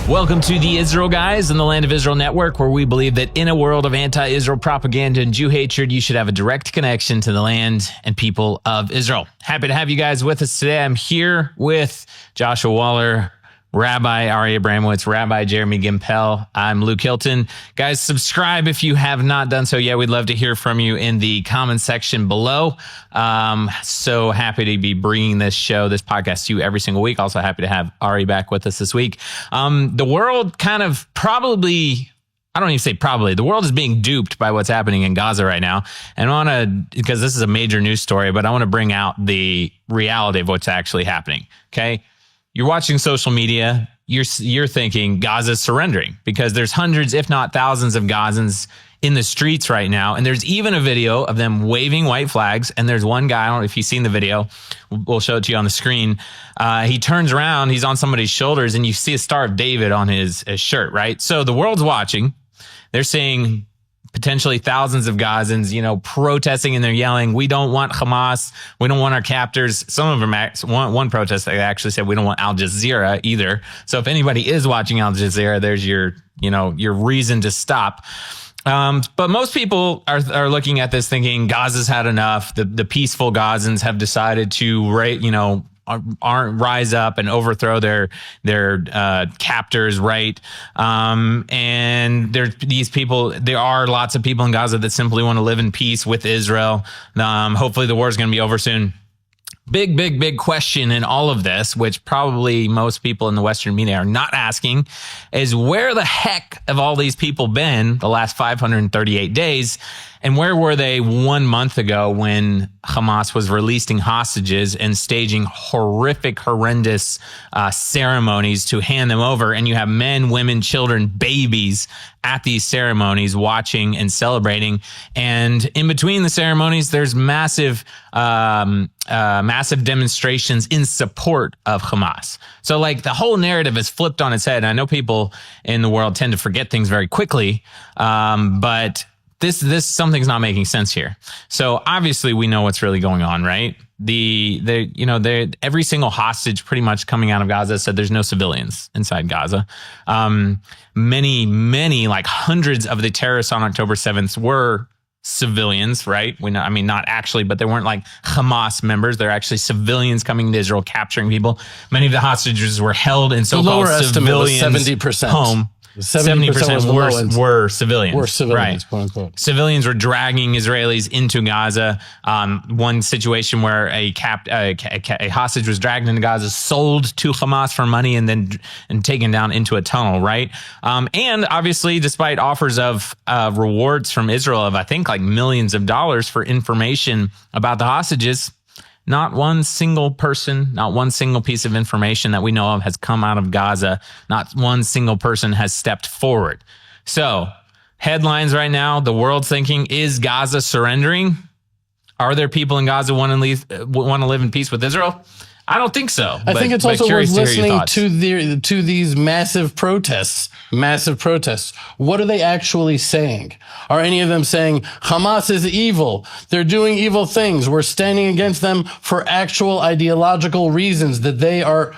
Welcome to the Israel Guys and the Land of Israel Network, where we believe that in a world of anti-Israel propaganda and Jew hatred, you should have a direct connection to the land and people of Israel. Happy to have you guys with us today. I'm here with Joshua Waller, Rabbi Ari Abramowitz, Rabbi Jeremy Gimpel. I'm Luke Hilton. Guys, subscribe if you have not done so yet. We'd love to hear from you in the comment section below. So happy to be bringing this podcast to you every single week. Also happy to have Ari back with us this week. The world kind of probably... I don't even say probably. The world is being duped by what's happening in Gaza right now. And I want to, because this is a major news story, but I want to bring out the reality of what's actually happening. Okay. You're watching social media, you're thinking Gaza's surrendering because there's hundreds, if not thousands of Gazans in the streets right now. And there's even a video of them waving white flags. And there's one guy, I don't know if you've seen the video, we'll show it to you on the screen. He turns around, he's on somebody's shoulders, and you see a Star of David on his shirt, right? So the world's watching. They're saying potentially thousands of Gazans, protesting, and they're yelling, "We don't want Hamas. We don't want our captors." Some of them, one protest, they actually said, "We don't want Al Jazeera either." So if anybody is watching Al Jazeera, there's your reason to stop. But most people are looking at this thinking Gaza's had enough. The peaceful Gazans have decided to, rise up and overthrow their captors, right? And there are lots of people in Gaza that simply want to live in peace with Israel. Hopefully the war is going to be over soon. Big question in all of this, which probably most people in the Western media are not asking, is where the heck have all these people been the last 538 days? And where were they 1 month ago when Hamas was releasing hostages and staging horrendous ceremonies to hand them over? And you have men, women, children, babies at these ceremonies watching and celebrating. And in between the ceremonies, there's massive demonstrations in support of Hamas. So the whole narrative is flipped on its head. And I know people in the world tend to forget things very quickly, but this something's not making sense here. So obviously we know what's really going on, right? Every single hostage pretty much coming out of Gaza said there's no civilians inside Gaza. Many, hundreds of the terrorists on October 7th were civilians, right? Not actually, but they weren't Hamas members. They're actually civilians coming to Israel, capturing people. Many of the hostages were held in so-called civilians' 70%. home. 70% were civilians. Right. Quote unquote. Civilians were dragging Israelis into Gaza. One situation where a hostage was dragged into Gaza, sold to Hamas for money, and then taken down into a tunnel. Right. And obviously, despite offers of rewards from Israel of I think millions of dollars for information about the hostages, not one single person, not one single piece of information that we know of has come out of Gaza. Not one single person has stepped forward. So, headlines right now, the world's thinking, is Gaza surrendering? Are there people in Gaza who want to live in peace with Israel? I don't think so. I think it's also worth listening to these massive protests. What are they actually saying? Are any of them saying Hamas is evil? They're doing evil things. We're standing against them for actual ideological reasons that they are.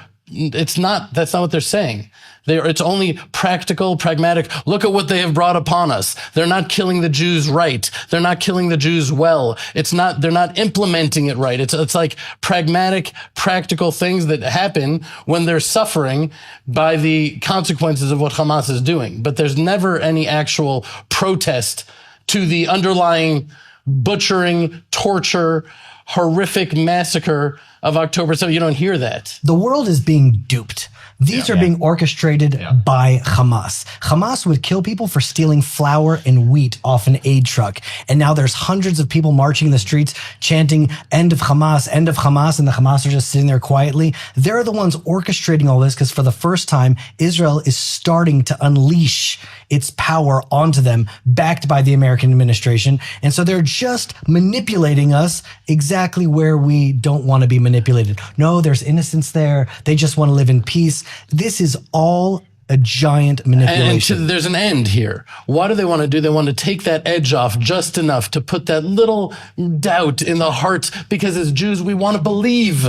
That's not what they're saying. It's only practical, pragmatic. Look at what they have brought upon us. They're not killing the Jews right. They're not killing the Jews well. They're not implementing it right. It's like pragmatic, practical things that happen when they're suffering by the consequences of what Hamas is doing. But there's never any actual protest to the underlying butchering, torture, horrific massacre of October 7th. You don't hear that. The world is being duped. These are being orchestrated by Hamas. Hamas would kill people for stealing flour and wheat off an aid truck. And now there's hundreds of people marching in the streets chanting, "End of Hamas, end of Hamas," and the Hamas are just sitting there quietly. They're the ones orchestrating all this because for the first time, Israel is starting to unleash its power onto them, backed by the American administration. And so they're just manipulating us exactly where we don't want to be manipulated. No, there's innocence there. They just want to live in peace. This is all a giant manipulation. And there's an end here. What do they want to do? They want to take that edge off just enough to put that little doubt in the hearts, because as Jews, we want to believe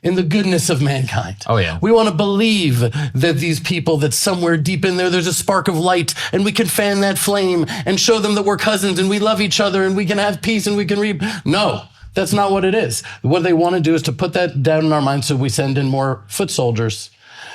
in the goodness of mankind. Oh, yeah. We want to believe that these people, that somewhere deep in there's a spark of light, and we can fan that flame and show them that we're cousins and we love each other and we can have peace and we can read. No, that's not what it is. What they want to do is to put that down in our minds, so we send in more foot soldiers.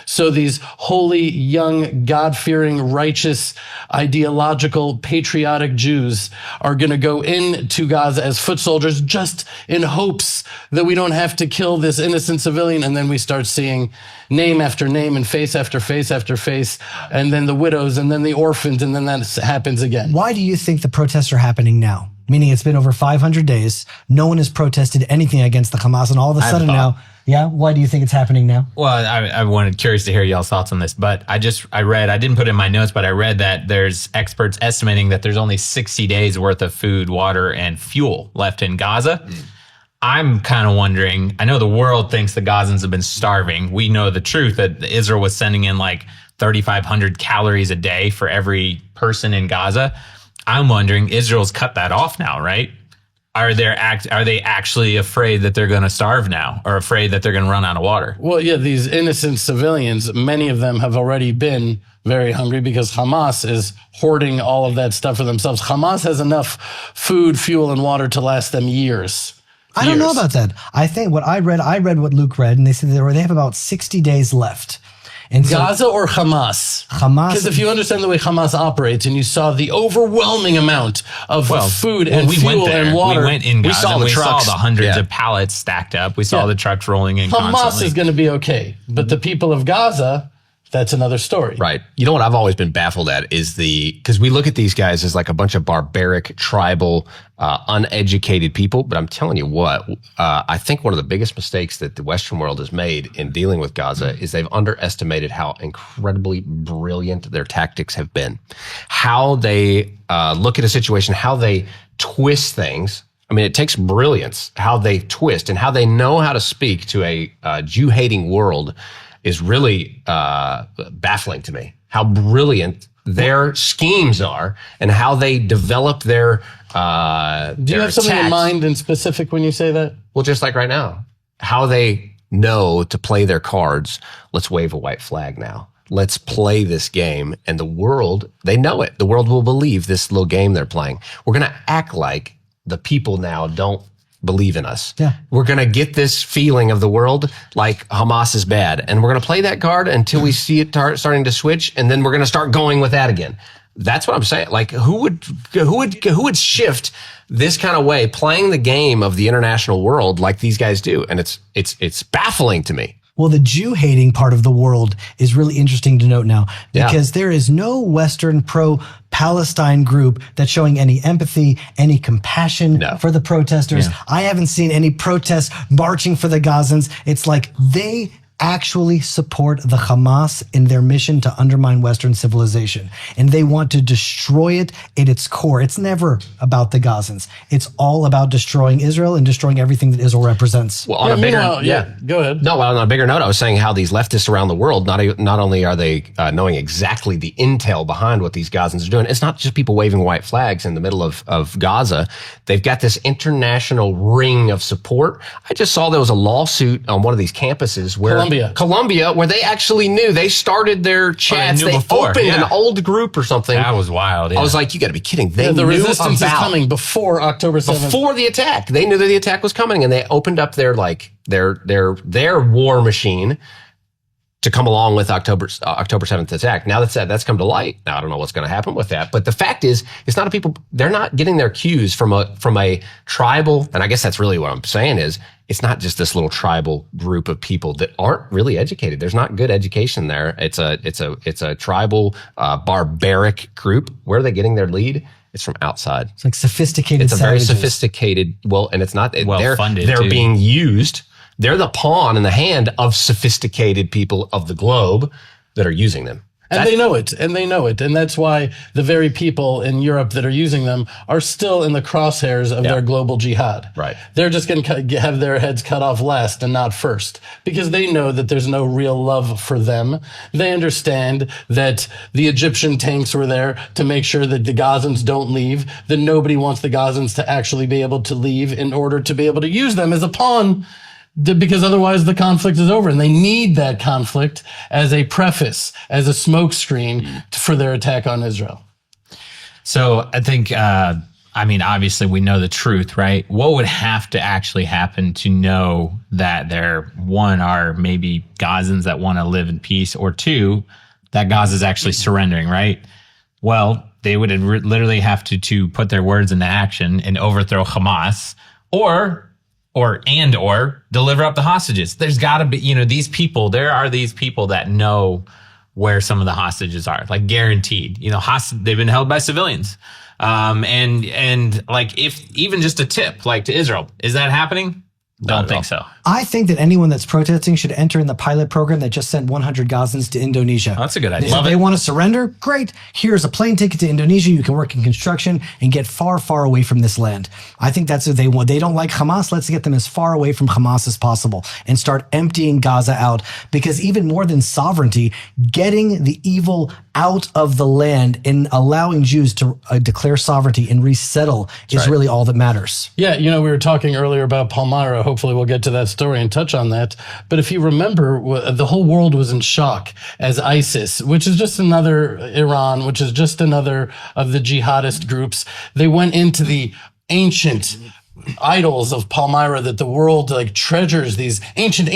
So these holy, young, God-fearing, righteous, ideological, patriotic Jews are going to go into Gaza as foot soldiers, just in hopes that we don't have to kill this innocent civilian. And then we start seeing name after name and face after face after face, and then the widows and then the orphans, and then that happens again. Why do you think the protests are happening now? Meaning it's been over 500 days. No one has protested anything against the Hamas, and all of a sudden now, yeah. Why do you think it's happening now? Well, I wanted curious to hear y'all's thoughts on this, but I didn't put it in my notes, but I read that there's experts estimating that there's only 60 days worth of food, water, and fuel left in Gaza. I'm kind of wondering, I know the world thinks the Gazans have been starving. We know the truth that Israel was sending in like 3,500 calories a day for every person in Gaza. I'm wondering, Israel's cut that off now, right? Are they actually afraid that they're going to starve now, or afraid that they're going to run out of water? Well, yeah, these innocent civilians, many of them have already been very hungry because Hamas is hoarding all of that stuff for themselves. Hamas has enough food, fuel, and water to last them years. I don't know about that. I think what I read what Luke read, and they said they have about 60 days left. And so, Gaza or Hamas? Hamas. Because if you understand the way Hamas operates, and you saw the overwhelming amount of food and fuel and water. We went in Gaza, we saw the hundreds of pallets stacked up. We saw the trucks rolling in Hamas constantly. is going to be okay. But the people of Gaza, that's another story. Right. You know what I've always been baffled at is because we look at these guys as like a bunch of barbaric, tribal, uneducated people. But I'm telling you what, I think one of the biggest mistakes that the Western world has made in dealing with Gaza is they've underestimated how incredibly brilliant their tactics have been. How they look at a situation, how they twist things. I mean, it takes brilliance, how they twist and how they know how to speak to a Jew-hating world is really baffling to me. How brilliant their schemes are and how they develop their Do you have something in mind in specific when you say that? Well, just like right now, how they know to play their cards. Let's wave a white flag now. Let's play this game. And the world, they know it. The world will believe this little game they're playing. We're going to act like the people now don't believe in us. Yeah. We're going to get this feeling of the world like Hamas is bad. And we're going to play that card until we see it starting to switch. And then we're going to start going with that again. That's what I'm saying. Like who would shift this kind of way, playing the game of the international world like these guys do? And it's baffling to me. Well, the Jew-hating part of the world is really interesting to note now, because there is no Western pro-Palestine group that's showing any empathy, any compassion for the protesters. Yeah. I haven't seen any protests marching for the Gazans. It's like they actually support the Hamas in their mission to undermine Western civilization. And they want to destroy it at its core. It's never about the Gazans. It's all about destroying Israel and destroying everything that Israel represents. Well, on a bigger, go ahead. No, on a bigger note, I was saying how these leftists around the world, not only are they knowing exactly the intel behind what these Gazans are doing, it's not just people waving white flags in the middle of Gaza. They've got this international ring of support. I just saw there was a lawsuit on one of these campuses where Colombia, where they actually knew. They started their chats. They opened an old group or something. That was wild. Yeah. I was like, you got to be kidding. They the knew resistance is coming before October 7th. Before the attack. They knew that the attack was coming, and they opened up their war machine to come along with October 7th attack. Now that's come to light. Now I don't know what's going to happen with that, but the fact is, it's not they're not getting their cues from a tribal, and I guess that's really what I'm saying is, it's not just this little tribal group of people that aren't really educated. There's not good education there. It's a tribal, barbaric group. Where are they getting their lead? It's from outside. It's like sophisticated. It's a very sophisticated. Well, and it's not. Well funded. They're being used. They're the pawn in the hand of sophisticated people of the globe that are using them. And they know it. And that's why the very people in Europe that are using them are still in the crosshairs of their global jihad. Right. They're just going to have their heads cut off last and not first, because they know that there's no real love for them. They understand that the Egyptian tanks were there to make sure that the Gazans don't leave, that nobody wants the Gazans to actually be able to leave in order to be able to use them as a pawn, because otherwise the conflict is over, and they need that conflict as a preface, as a smokescreen for their attack on Israel. So I think, obviously we know the truth, right? What would have to actually happen to know that there, one, are maybe Gazans that want to live in peace, or two, that Gaza is actually surrendering, right? Well, they would literally have to put their words into action and overthrow Hamas, or deliver up the hostages. There's got to be, there are these people that know where some of the hostages are, like guaranteed. They've been held by civilians. And like, if even just a tip, like to Israel, is that happening? Don't think so. I think that anyone that's protesting should enter in the pilot program that just sent 100 Gazans to Indonesia. Oh, that's a good idea. If they want to surrender, great. Here's a plane ticket to Indonesia. You can work in construction and get far, far away from this land. I think that's what they want. They don't like Hamas. Let's get them as far away from Hamas as possible and start emptying Gaza out. Because even more than sovereignty, getting the evil out of the land and allowing Jews to declare sovereignty and resettle is really all that matters. Yeah, we were talking earlier about Palmyra. Hopefully we'll get to that story and touch on that. But if you remember, the whole world was in shock as ISIS, which is just another Iran, which is just another of the jihadist groups. They went into the ancient idols of Palmyra that the world treasures, these ancient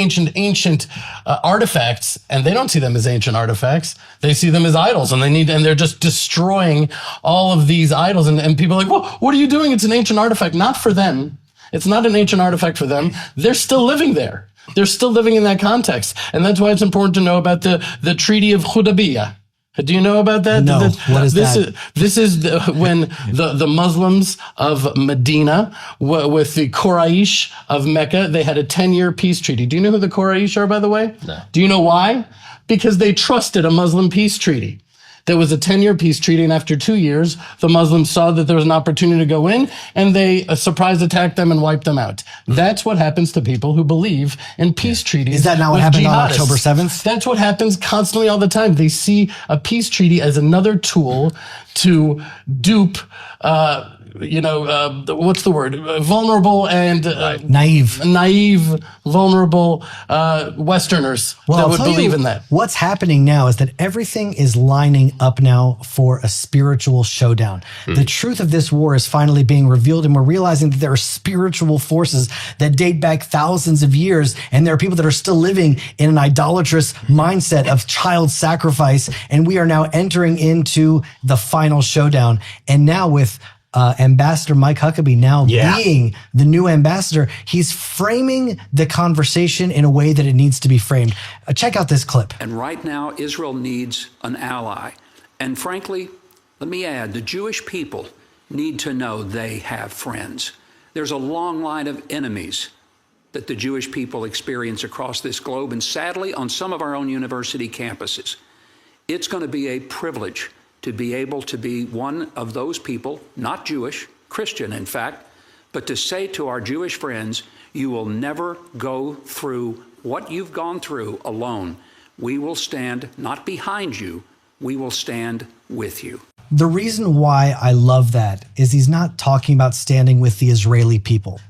artifacts, and they don't see them as ancient artifacts. They see them as idols, and they're just destroying all of these idols. And people are like, well, what are you doing? It's an ancient artifact. Not for them. It's not an ancient artifact for them. They're still living there. They're still living in that context. And that's why it's important to know about the Treaty of Hudaybiyah. Do you know about that? No. What is that? This is when the Muslims of Medina with the Quraysh of Mecca, they had a 10-year peace treaty. Do you know who the Quraysh are, by the way? No. Do you know why? Because they trusted a Muslim peace treaty. There was a 10-year peace treaty, and after 2 years, the Muslims saw that there was an opportunity to go in, and they surprise attacked them and wiped them out. That's what happens to people who believe in peace treaties. Is that not what happened on October 7th? That's what happens constantly all the time. They see a peace treaty as another tool to dupe what's the word? Vulnerable and naive, vulnerable Westerners that would believe in that. What's happening now is that everything is lining up now for a spiritual showdown. The truth of this war is finally being revealed, and we're realizing that there are spiritual forces that date back thousands of years, and there are people that are still living in an idolatrous mindset of child sacrifice, and we are now entering into the final showdown. And now with Ambassador Mike Huckabee now being the new ambassador, he's framing the conversation in a way that it needs to be framed. Check out this clip. And right now, Israel needs an ally. And frankly, let me add, the Jewish people need to know they have friends. There's a long line of enemies that the Jewish people experience across this globe, and sadly, on some of our own university campuses. It's going to be a privilege to be able to be one of those people, not Jewish, Christian in fact, but to say to our Jewish friends, you will never go through what you've gone through alone. We will stand not behind you, we will stand with you. The reason why I love that is he's not talking about standing with the Israeli people.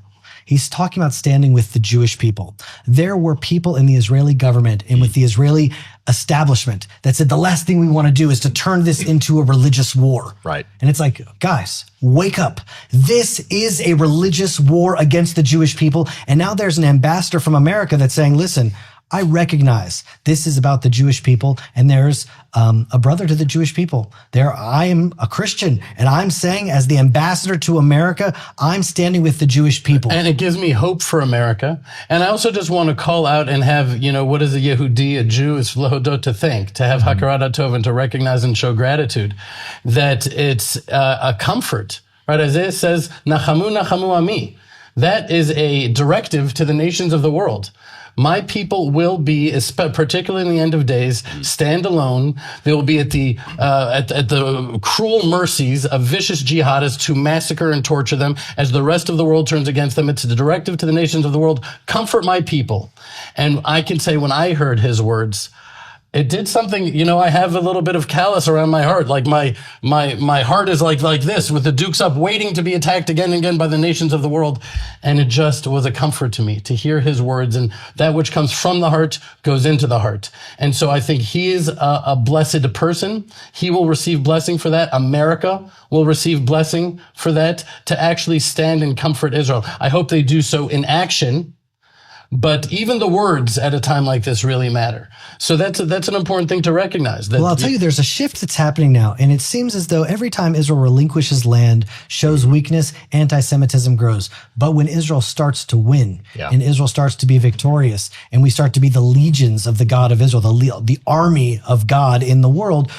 He's talking about standing with the Jewish people. There were people in the Israeli government and with the Israeli establishment that said the last thing we want to do is to turn this into a religious war. Right. And it's like, guys, wake up. This is a religious war against the Jewish people. And now there's an ambassador from America that's saying, listen, I recognize this is about the Jewish people, and there's a brother to the Jewish people. I am a Christian, and I'm saying as the ambassador to America, I'm standing with the Jewish people. And it gives me hope for America. And I also just want to call out and have, what is a Yehudi, a Jew, is lahodot, to thank, to have hakarat hatov, and to recognize and show gratitude, that it's a comfort, right? Isaiah says, nachamu, nachamu ami. That is a directive to the nations of the world. My people will be, particularly in the end of days, stand alone. They will be at the cruel mercies of vicious jihadists who massacre and torture them as the rest of the world turns against them. It's a directive to the nations of the world. Comfort my people. And I can say when I heard his words, it did something, I have a little bit of callus around my heart. Like my heart is like this with the dukes up, waiting to be attacked again and again by the nations of the world. And it just was a comfort to me to hear his words, and that which comes from the heart goes into the heart. And so I think he is a blessed person. He will receive blessing for that. America will receive blessing for that, to actually stand and comfort Israel. I hope they do so in action. But even the words at a time like this really matter. So that's an important thing to recognize. Well, I'll tell you, there's a shift that's happening now. And it seems as though every time Israel relinquishes land, shows weakness, anti-Semitism grows. But when Israel starts to win, and Israel starts to be victorious, and we start to be the legions of the God of Israel, the army of God in the world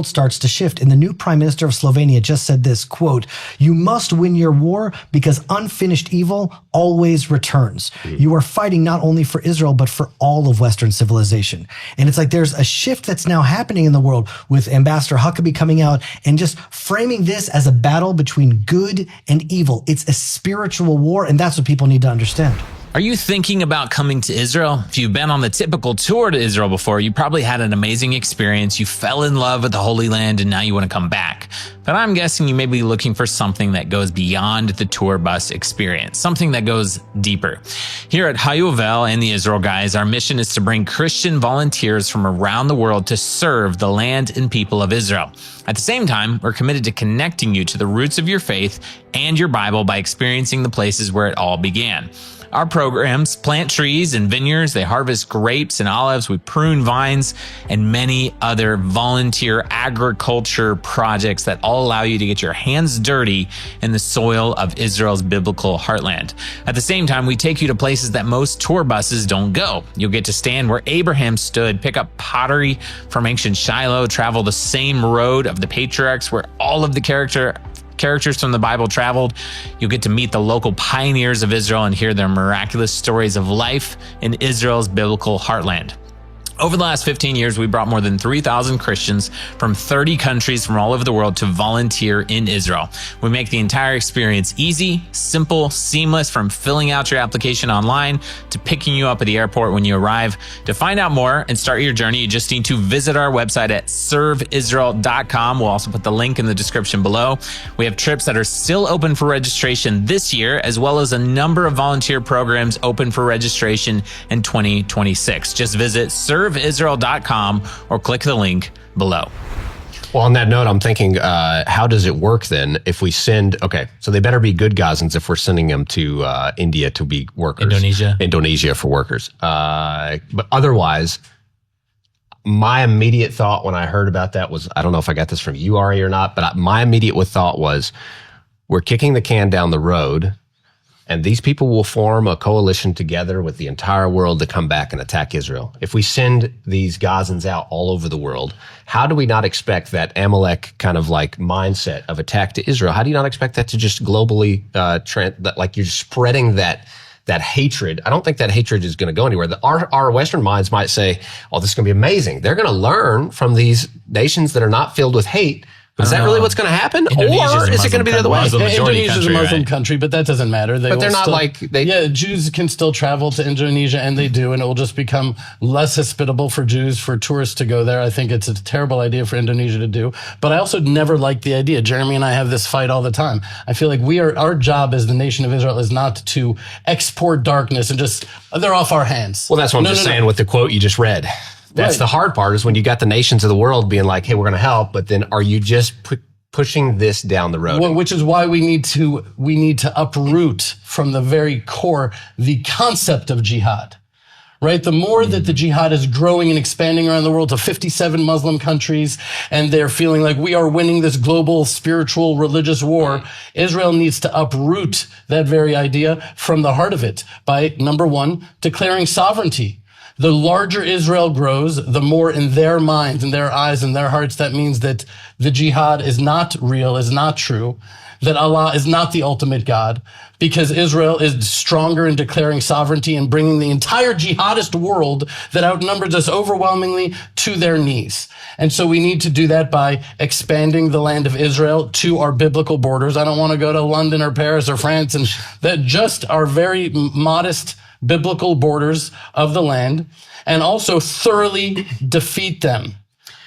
starts to shift. And the new prime minister of Slovenia just said this, quote, "You must win your war because unfinished evil always returns. You are fighting not only for Israel, but for all of Western civilization." And it's like there's a shift that's now happening in the world with Ambassador Huckabee coming out and just framing this as a battle between good and evil. It's a spiritual war, and that's what people need to understand. Are you thinking about coming to Israel? If you've been on the typical tour to Israel before, you probably had an amazing experience. You fell in love with the Holy Land and now you want to come back. But I'm guessing you may be looking for something that goes beyond the tour bus experience, something that goes deeper. Here at Hayuvel and the Israel Guys, our mission is to bring Christian volunteers from around the world to serve the land and people of Israel. At the same time, we're committed to connecting you to the roots of your faith and your Bible by experiencing the places where it all began. Our programs plant trees and vineyards, they harvest grapes and olives, we prune vines, and many other volunteer agriculture projects that all allow you to get your hands dirty in the soil of Israel's biblical heartland. At the same time, we take you to places that most tour buses don't go. You'll get to stand where Abraham stood, pick up pottery from ancient Shiloh, travel the same road of the patriarchs where all of the characters from the Bible traveled. You'll get to meet the local pioneers of Israel and hear their miraculous stories of life in Israel's biblical heartland. Over the last 15 years, we brought more than 3,000 Christians from 30 countries from all over the world to volunteer in Israel. We make the entire experience easy, simple, seamless, from filling out your application online to picking you up at the airport when you arrive. To find out more and start your journey, you just need to visit our website at serveisrael.com. We'll also put the link in the description below. We have trips that are still open for registration this year, as well as a number of volunteer programs open for registration in 2026. Just visit serveisrael.com or click the link below. Well, on that note, I'm thinking, how does it work then if we send, so they better be good Gazans if we're sending them to India to be workers. Indonesia for workers. But otherwise, my immediate thought when I heard about that was, I don't know if I got this from you, Ari, or not, but my immediate thought was, we're kicking the can down the road, and these people will form a coalition together with the entire world to come back and attack Israel. If we send these Gazans out all over the world, how do we not expect that Amalek kind of like mindset of attack to Israel? How do you not expect that to just globally, like you're spreading that hatred? I don't think that hatred is going to go anywhere. Our Western minds might say, oh, this is going to be amazing. They're going to learn from these nations that are not filled with hate. Is that really what's going to happen? Or is it going to be the other way? Indonesia is a Muslim country, but that doesn't matter. But they're not Jews can still travel to Indonesia, and they do, and it will just become less hospitable for Jews, for tourists to go there. I think it's a terrible idea for Indonesia to do. But I also never liked the idea. Jeremy and I have this fight all the time. I feel like our job as the nation of Israel is not to export darkness and just, they're off our hands. Well, that's what I'm saying with the quote you just read. That's the hard part, is when you got the nations of the world being like, hey, we're going to help. But then are you just pushing this down the road? Well, which is why we need to uproot from the very core the concept of jihad, right? The more that the jihad is growing and expanding around the world to 57 Muslim countries, and they're feeling like we are winning this global spiritual religious war, Israel needs to uproot that very idea from the heart of it by, number one, declaring sovereignty. The larger Israel grows, the more in their minds, in their eyes, in their hearts, that means that the jihad is not real, is not true, that Allah is not the ultimate God, because Israel is stronger in declaring sovereignty and bringing the entire jihadist world that outnumbers us overwhelmingly to their knees. And so we need to do that by expanding the land of Israel to our biblical borders. I don't want to go to London or Paris or France, and that just our very modest biblical borders of the land, and also thoroughly defeat them.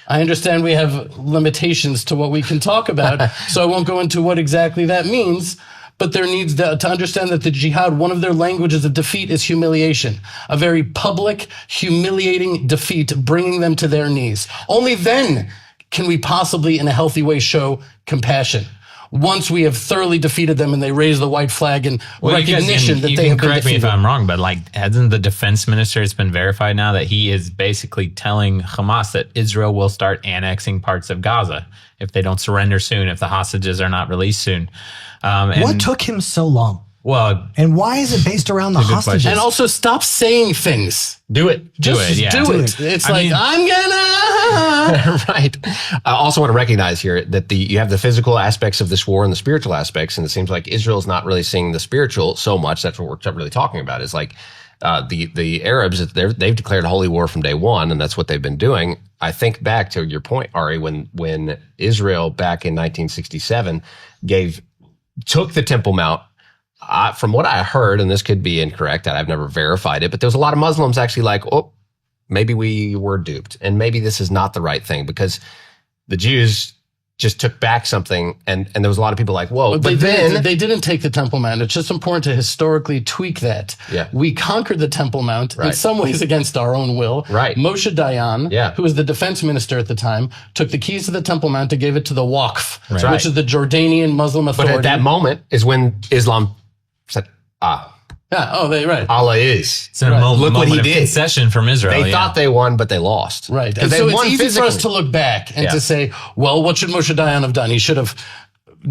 I understand we have limitations to what we can talk about, so I won't go into what exactly that means, but there needs to understand that the jihad, one of their languages of defeat is humiliation, a very public, humiliating defeat, bringing them to their knees. Only then can we possibly, in a healthy way, show compassion. Once we have thoroughly defeated them and they raise the white flag in recognition that they have been defeated. Correct me if I'm wrong, but hasn't the defense minister, it's been verified now that he is basically telling Hamas that Israel will start annexing parts of Gaza if they don't surrender soon, if the hostages are not released soon. What took him so long? Well, and why is it based around the hostages? And also stop saying things. Do it. Just do it. It's I'm gonna. Right. I also want to recognize here that you have the physical aspects of this war and the spiritual aspects, and it seems like Israel's not really seeing the spiritual so much. That's what we're really talking about. Is like the Arabs, they've declared a holy war from day one, and that's what they've been doing. I think back to your point, Ari, when Israel back in 1967 took the Temple Mount. From what I heard, and this could be incorrect, I've never verified it, but there was a lot of Muslims actually like, oh, maybe we were duped, and maybe this is not the right thing, because the Jews just took back something, and there was a lot of people like, whoa. But they didn't take the Temple Mount. It's just important to historically tweak that. Yeah. We conquered the Temple Mount in some ways against our own will. Right. Moshe Dayan, who was the defense minister at the time, took the keys to the Temple Mount and gave it to the Waqf, which is the Jordanian Muslim authority. But at that moment is when Islam said, Allah is. It's a moment what he did. Concession from Israel. They thought they won, but they lost. Right. And so it's easy for us to look back and to say, well, what should Moshe Dayan have done? He should have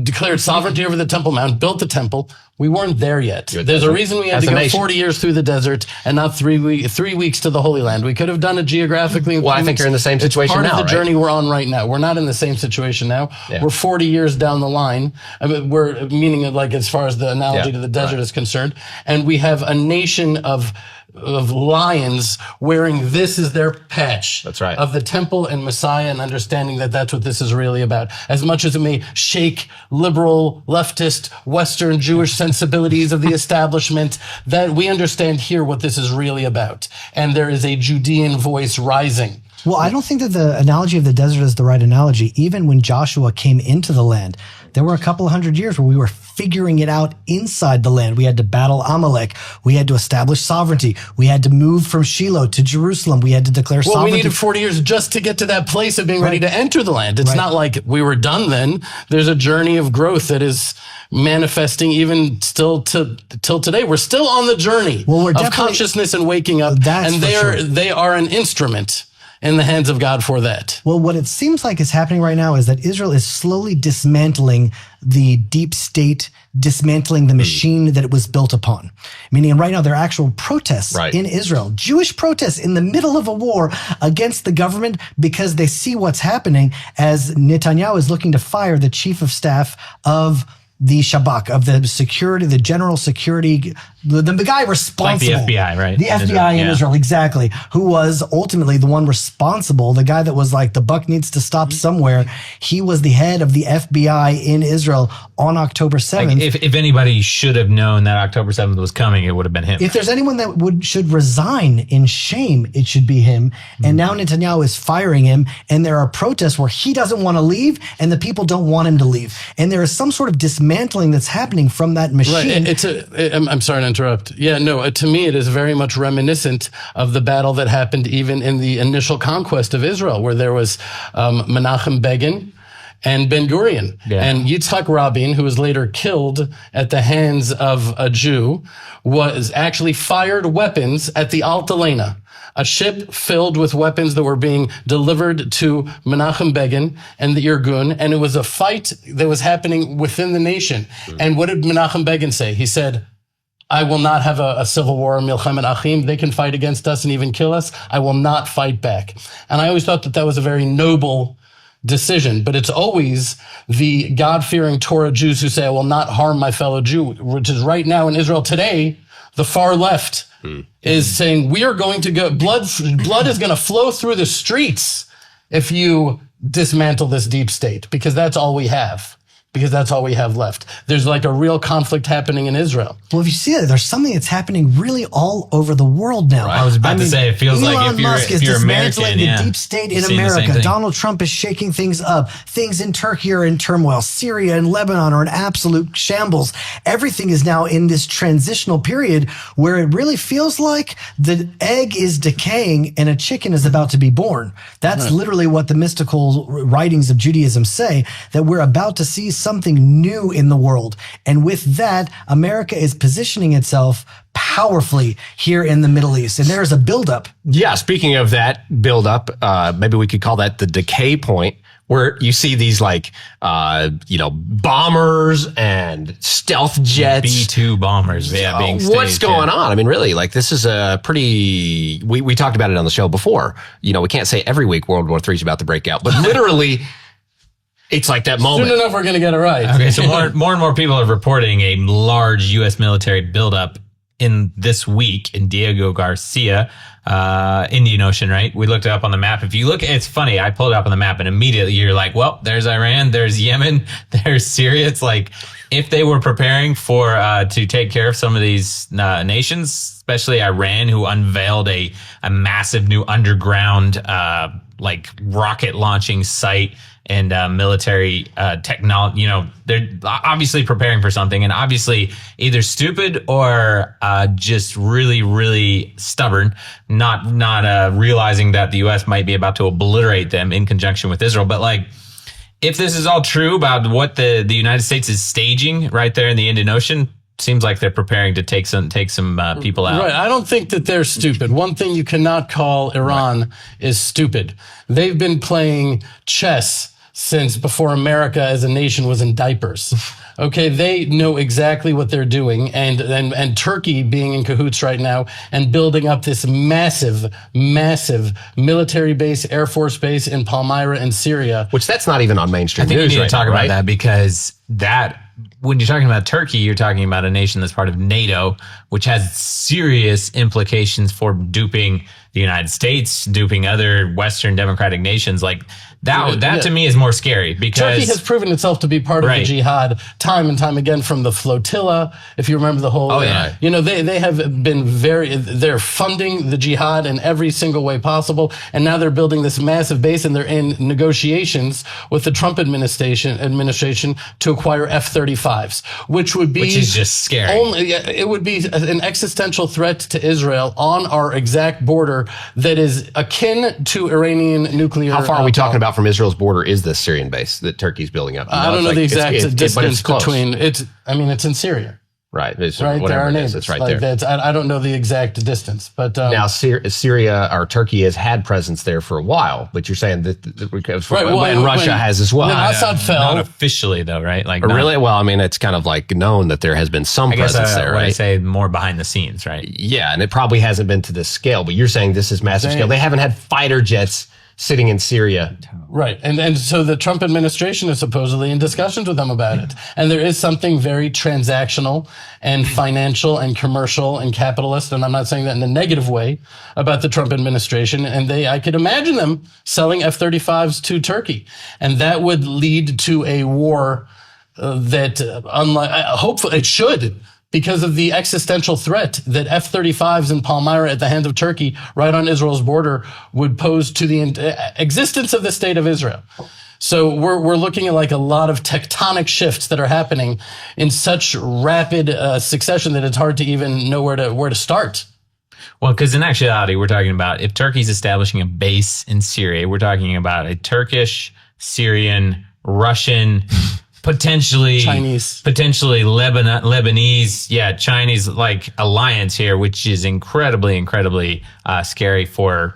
declared sovereignty over the Temple Mount, built the temple. We weren't there yet. There's a reason we had to go 40 years through the desert and not 3 weeks to the Holy Land. We could have done it geographically. Well, I think you're in the same situation now, It's part of the journey we're on right now. We're not in the same situation now. Yeah. We're 40 years down the line. I mean, we're meaning like as far as the analogy to the desert is concerned. And we have a nation of lions wearing this is their patch. That's right. Of the temple and Messiah, and understanding that that's what this is really about. As much as it may shake liberal, leftist, Western Jewish sensibilities of the establishment, that we understand here what this is really about. And there is a Judean voice rising. Well, I don't think that the analogy of the desert is the right analogy. Even when Joshua came into the land, there were a couple of 100 years where we were figuring it out inside the land. We had to battle Amalek. We had to establish sovereignty. We had to move from Shiloh to Jerusalem. We had to declare sovereignty. Well, we needed 40 years just to get to that place of being ready to enter the land. It's not like we were done then. There's a journey of growth that is manifesting even still till today. We're still on the journey of consciousness and waking up. And they are an instrument in the hands of God for that. Well, what it seems like is happening right now is that Israel is slowly dismantling the deep state, dismantling the machine that it was built upon. Meaning right now there are actual protests in Israel, Jewish protests in the middle of a war against the government because they see what's happening as Netanyahu is looking to fire the chief of staff of the Shabak, of the security, the general security, the guy responsible. Like the FBI, right? The FBI in Israel, exactly. Who was ultimately the one responsible, the guy that was like, the buck needs to stop somewhere. He was the head of the FBI in Israel on October 7th. Like if anybody should have known that October 7th was coming, it would have been him. If there's anyone that should resign in shame, it should be him. And now Netanyahu is firing him, and there are protests where he doesn't want to leave, and the people don't want him to leave. And there is some sort of dismantling that's happening from that machine. I'm sorry to interrupt. Yeah, no, to me, it is very much reminiscent of the battle that happened even in the initial conquest of Israel, where there was Menachem Begin and Ben Gurion. And Yitzhak Rabin, who was later killed at the hands of a Jew, was actually fired weapons at the Altalena, a ship filled with weapons that were being delivered to Menachem Begin and the Irgun, and it was a fight that was happening within the nation. And what did Menachem Begin say? He said, I will not have a civil war, Milchemet Achim. They can fight against us and even kill us. I will not fight back. And I always thought that was a very noble decision, but it's always the God-fearing Torah Jews who say, I will not harm my fellow Jew, which is right now in Israel today, the far left is saying, we are going to go, blood is going to flow through the streets if you dismantle this deep state, because that's all we have. Because that's all we have left. There's like a real conflict happening in Israel. Well, if you see it, there's something that's happening really all over the world now. Right. I was about to say, it feels Elon like Musk if you're dismantling American, the deep state in America. Donald Trump is shaking things up. Things in Turkey are in turmoil. Syria and Lebanon are in absolute shambles. Everything is now in this transitional period where it really feels like the egg is decaying and a chicken is about to be born. That's literally what the mystical writings of Judaism say, that we're about to see something new in the world. And with that, America is positioning itself powerfully here in the Middle East. And there's a buildup. Yeah, speaking of that buildup, maybe we could call that the decay point, where you see these like, bombers and stealth jets. B-2 bombers, being staged. What's going on? I mean, really, like this is a pretty, we talked about it on the show before. We can't say every week World War III is about to break out, but literally it's like that moment. Soon enough, we're going to get it right. Okay, so more and more people are reporting a large U.S. military buildup in this week in Diego Garcia, Indian Ocean, right? We looked it up on the map. If you look, it's funny, I pulled it up on the map and immediately you're like, well, there's Iran, there's Yemen, there's Syria. It's like, if they were preparing for, to take care of some of these nations, especially Iran, who unveiled a massive new underground, rocket launching site and military technology, they're obviously preparing for something, and obviously either stupid or just really, really stubborn, not realizing that the U.S. might be about to obliterate them in conjunction with Israel. But if this is all true about what the United States is staging right there in the Indian Ocean, seems like they're preparing to take some people out. Right. I don't think that they're stupid. One thing you cannot call Iran is stupid. They've been playing chess since before America as a nation was in diapers. Okay, they know exactly what they're doing, and Turkey being in cahoots right now and building up this massive military base, Air Force base in Palmyra in Syria. Which that's not even on mainstream news. I think you need to talk about right? that, because when you're talking about Turkey, you're talking about a nation that's part of NATO, which has serious implications for duping the United States, duping other Western democratic nations. That to me is more scary, because Turkey has proven itself to be part of the jihad time and time again, from the flotilla. If you remember the whole, they have been they're funding the jihad in every single way possible. And now they're building this massive base, and they're in negotiations with the Trump administration to acquire F-35s, which is just scary. It would be an existential threat to Israel on our exact border that is akin to Iranian nuclear. How far are we talking about from Israel's border is this Syrian base that Turkey's building up? I don't know the exact distance between it's in Syria. Right. It's right. There are neighbors. It's right there. I don't know the exact distance, but now Syria or Turkey has had presence there for a while, but you're saying that and Russia has as well. When Assad fell, not officially though, right? Really? Well, I mean, it's kind of known that there has been some presence there, right? I say more behind the scenes, right? Yeah, and it probably hasn't been to this scale, but you're saying this is massive scale. They haven't had fighter jets sitting in Syria. Right. And so the Trump administration is supposedly in discussions with them about it. And there is something very transactional and financial and commercial and capitalist, and I'm not saying that in a negative way, about the Trump administration. And I could imagine them selling F-35s to Turkey. And that would lead to a war that, hopefully it should, because of the existential threat that F-35s in Palmyra at the hands of Turkey right on Israel's border would pose to the existence of the state of Israel. So we're looking at a lot of tectonic shifts that are happening in such rapid succession that it's hard to even know where to start. Well, because in actuality, we're talking about, if Turkey's establishing a base in Syria, we're talking about a Turkish, Syrian, Russian, potentially Chinese, Lebanese, Chinese alliance here, which is incredibly scary for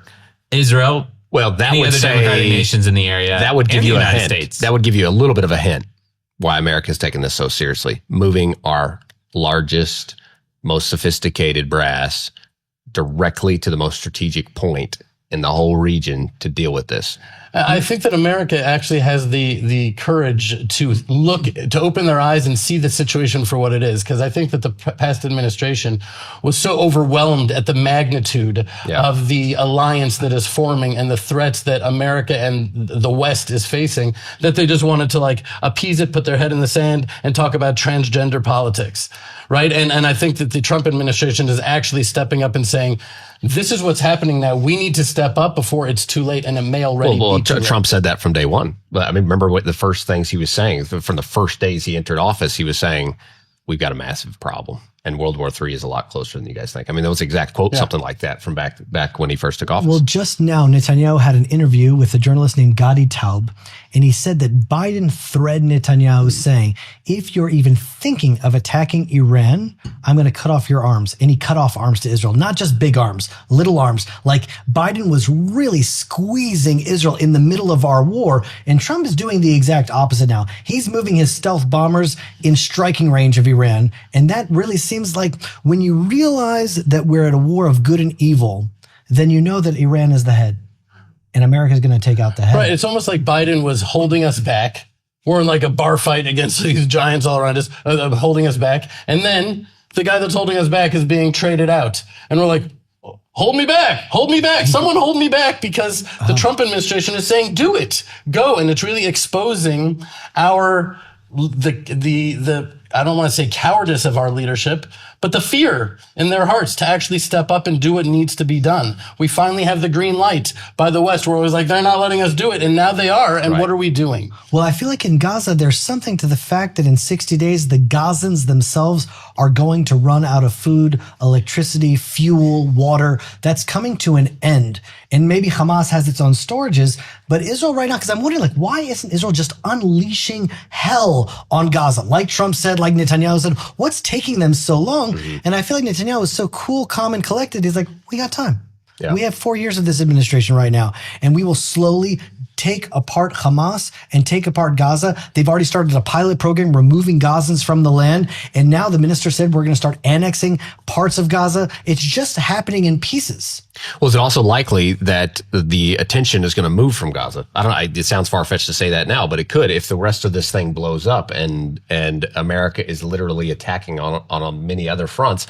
Israel. Well, that would other democratic nations in the area. That would give you the a United hint. States. That would give you a little bit of a hint why America is taking this so seriously, moving our largest, most sophisticated brass directly to the most strategic point in the whole region to deal with this. I think that America actually has the courage to open their eyes and see the situation for what it is. Because I think that the past administration was so overwhelmed at the magnitude of the alliance that is forming and the threats that America and the West is facing, that they just wanted to like appease it, put their head in the sand, and talk about transgender politics, right? And I think that the Trump administration is actually stepping up and saying, this is what's happening now. We need to step up before it's too late, and it may already be too late. Trump said that from day one. But I mean, remember what the first things he was saying from the first days he entered office? He was saying, "We've got a massive problem, and World War III is a lot closer than you guys think." I mean, that was the exact quote, something like that from back when he first took office. Well, just now, Netanyahu had an interview with a journalist named Gadi Taub, and he said that Biden threatened Netanyahu saying, if you're even thinking of attacking Iran, I'm going to cut off your arms. And he cut off arms to Israel, not just big arms, little arms. Like Biden was really squeezing Israel in the middle of our war. And Trump is doing the exact opposite now. He's moving his stealth bombers in striking range of Iran. And that really seems like when you realize that we're at a war of good and evil, then you know that Iran is the head. And America is going to take out the head. Right. It's almost like Biden was holding us back. We're in like a bar fight against these giants all around us, holding us back. And then the guy that's holding us back is being traded out. And we're like, hold me back, someone hold me back, because the Trump administration is saying, do it, go. And it's really exposing the I don't want to say cowardice of our leadership, but the fear in their hearts to actually step up and do what needs to be done. We finally have the green light by the West, where it was like, they're not letting us do it. And now they are. And what are we doing? Well, I feel like in Gaza, there's something to the fact that in 60 days, the Gazans themselves are going to run out of food, electricity, fuel, water. That's coming to an end. And maybe Hamas has its own storages, but Israel right now, because I'm wondering, like, why isn't Israel just unleashing hell on Gaza? Like Trump said, like Netanyahu said, what's taking them so long? And I feel like Netanyahu is so cool, calm, and collected. He's like, we got time. Yeah. We have 4 years of this administration right now, and we will slowly take apart Hamas and take apart Gaza. They've already started a pilot program removing Gazans from the land. And now the minister said we're going to start annexing parts of Gaza. It's just happening in pieces. Well, is it also likely that the attention is going to move from Gaza? I don't know. It sounds far-fetched to say that now, but it could if the rest of this thing blows up and America is literally attacking on many other fronts.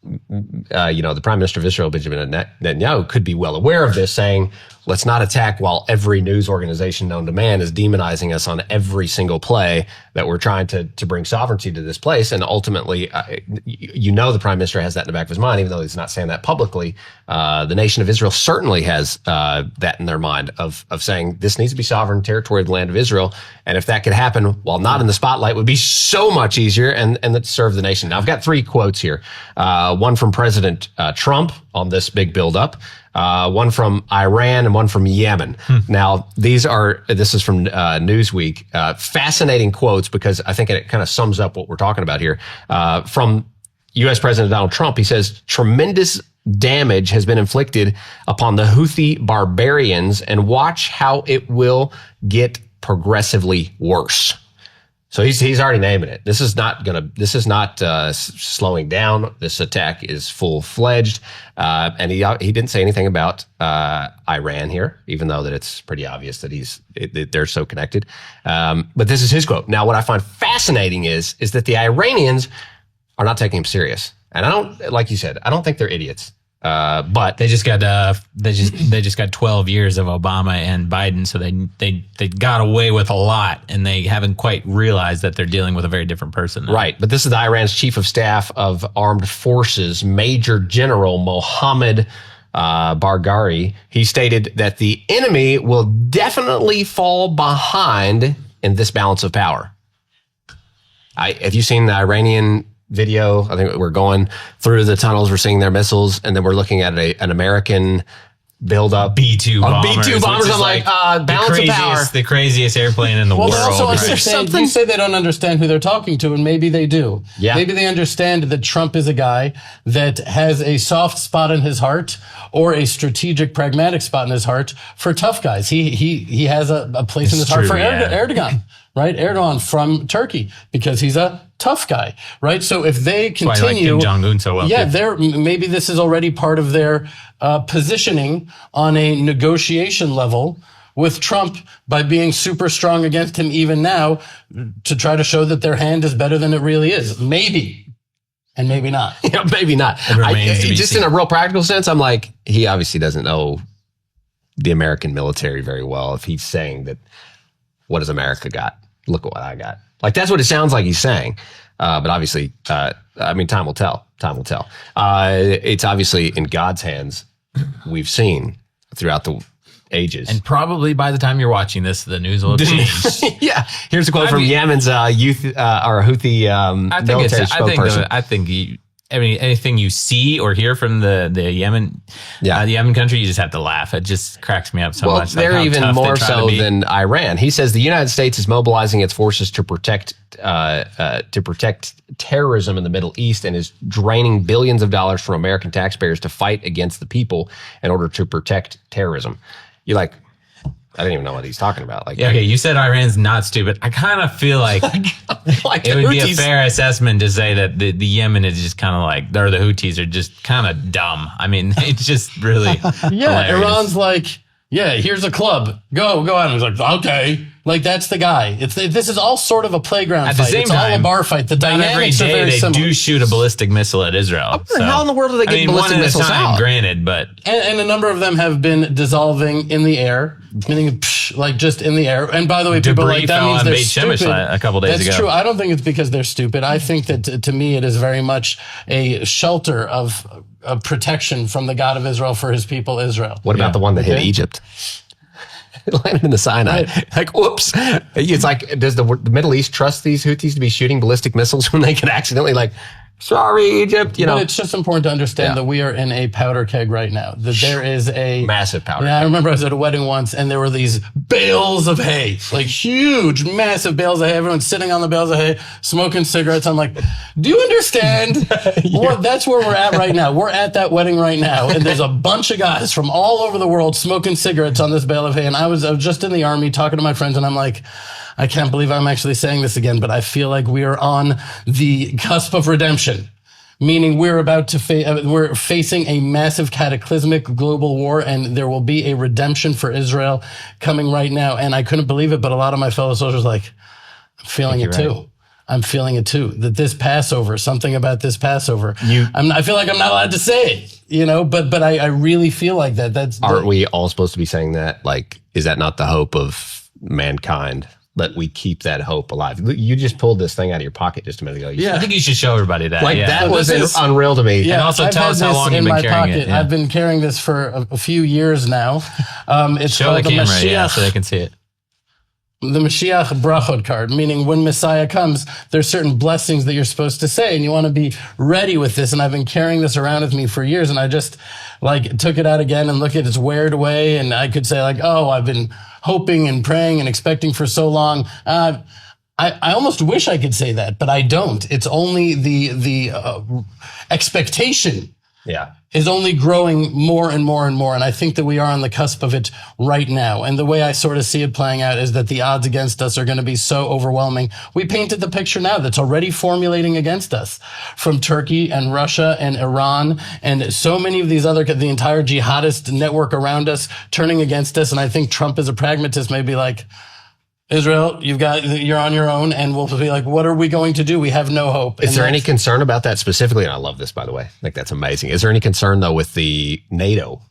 The Prime Minister of Israel, Benjamin Netanyahu, could be well aware of this, saying, let's not attack while every news organization known to man is demonizing us on every single play that we're trying to bring sovereignty to this place. And ultimately, the Prime Minister has that in the back of his mind, even though he's not saying that publicly. The nation of Israel certainly has that in their mind of saying this needs to be sovereign territory of the land of Israel. And if that could happen while not in the spotlight, it would be so much easier and that serve the nation. Now, I've got 3 quotes here. One from President Trump on this big buildup, one from Iran, and one from Yemen. Now, this is from Newsweek. Fascinating quotes, because I think it kind of sums up what we're talking about here. From U.S. President Donald Trump, he says, tremendous damage has been inflicted upon the Houthi barbarians, and watch how it will get progressively worse. So he's already naming it. This is not slowing down. This attack is full-fledged. And he didn't say anything about Iran here, even though that it's pretty obvious that they're so connected. But this is his quote. Now, what I find fascinating is that the Iranians are not taking him serious. And I don't, like you said, I don't think they're idiots. But they just got 12 years of Obama and Biden, so they got away with a lot, and they haven't quite realized that they're dealing with a very different person now. Right, but this is the Iran's chief of staff of armed forces, Major General Mohammad Bagheri. He stated that the enemy will definitely fall behind in this balance of power. Have you seen the Iranian video? I think we're going through the tunnels, we're seeing their missiles, and then we're looking at an American buildup B-2 bombers. B-2 bombers. I'm like, balance of power. The craziest airplane in the world. They also understand, you say they don't understand who they're talking to, and maybe they do. Yeah. Maybe they understand that Trump is a guy that has a soft spot in his heart, or a strategic, pragmatic spot in his heart for tough guys. He has a place in his heart for Erdogan. Right? Erdogan from Turkey, because he's a tough guy, right? So if they continue, why I like Kim Jong-un so well. Maybe this is already part of their positioning on a negotiation level with Trump by being super strong against him even now to try to show that their hand is better than it really is. Maybe. And maybe not. Yeah, maybe not. Just in a real practical sense, I'm like, he obviously doesn't know the American military very well if he's saying that, what has America got? Look at what I got. Like, that's what it sounds like he's saying. But obviously, time will tell. Time will tell. It's obviously in God's hands, we've seen throughout the ages. And probably by the time you're watching this, the news will have changed. Yeah. Here's a quote from Yemen's youth or Houthi military spokesperson. I think anything you see or hear from the Yemen, the Yemen country, you just have to laugh. It just cracks me up so much. They're even more so than Iran. He says the United States is mobilizing its forces to protect terrorism in the Middle East and is draining billions of dollars from American taxpayers to fight against the people in order to protect terrorism. You're like, I don't even know what he's talking about. Like, okay, you said Iran's not stupid. I kind of feel like, it would be a fair assessment to say that the Yemen is just kind of like, or the Houthis are just kind of dumb. I mean, it's just really hilarious. Iran's like, here's a club. Go out. And he's like, okay. Like, that's the guy. This is all sort of a playground fight. It's all a bar fight. The dynamics every day are very similar. They do shoot a ballistic missile at Israel. How in the world do they get ballistic missiles out? Granted, but... And a number of them have been dissolving in the air, meaning like just in the air. And by the way, people like that means they're stupid. A couple days ago. That's true. I don't think it's because they're stupid. I think that to me, it is very much a shelter of protection from the God of Israel for his people, Israel. What about the one that hit Egypt? It landed in the Sinai. Right. Like, whoops. It's like, does the Middle East trust these Houthis to be shooting ballistic missiles when they could accidentally, like, sorry, Egypt, But it's just important to understand that we are in a powder keg right now. That there is a massive powder. I remember I was at a wedding once and there were these bales of hay, like huge, massive bales of hay. Everyone's sitting on the bales of hay, smoking cigarettes. I'm like, do you understand? That's where we're at right now. We're at that wedding right now. And there's a bunch of guys from all over the world smoking cigarettes on this bale of hay. And I was just in the army talking to my friends and I'm like, I can't believe I'm actually saying this again, but I feel like we are on the cusp of redemption, meaning we're about to we're facing a massive cataclysmic global war, and there will be a redemption for Israel coming right now. And I couldn't believe it, but a lot of my fellow soldiers are like, I'm feeling it too. Right. I'm feeling it too. That this Passover, something about this Passover, I feel like I'm not allowed to say it, but I really feel like that. Aren't we all supposed to be saying that? Like, is that not the hope of mankind? That we keep that hope alive. You just pulled this thing out of your pocket just a minute ago. I think you should show everybody that. That was unreal to me. Yeah, and also tell us how long you've been carrying it. I've been carrying this for a few years now. It's show the camera, so they can see it. The Mashiach brachot card, meaning when Messiah comes, there's certain blessings that you're supposed to say, and you want to be ready with this. And I've been carrying this around with me for years, and I just took it out again and look at its weared away, and I could say I've been hoping and praying and expecting for so long. I almost wish I could say that, but I don't. It's only the expectation. Is only growing more and more and more. And I think that we are on the cusp of it right now. And the way I sort of see it playing out is that the odds against us are going to be so overwhelming. We painted the picture now that's already formulating against us from Turkey and Russia and Iran and so many of these the entire jihadist network around us turning against us. And I think Trump as a pragmatist may be like, Israel, you're on your own, and we'll be like, what are we going to do? We have no hope. Is there any concern about that specifically? And I love this, by the way. Like, that's amazing. Is there any concern though with the NATO?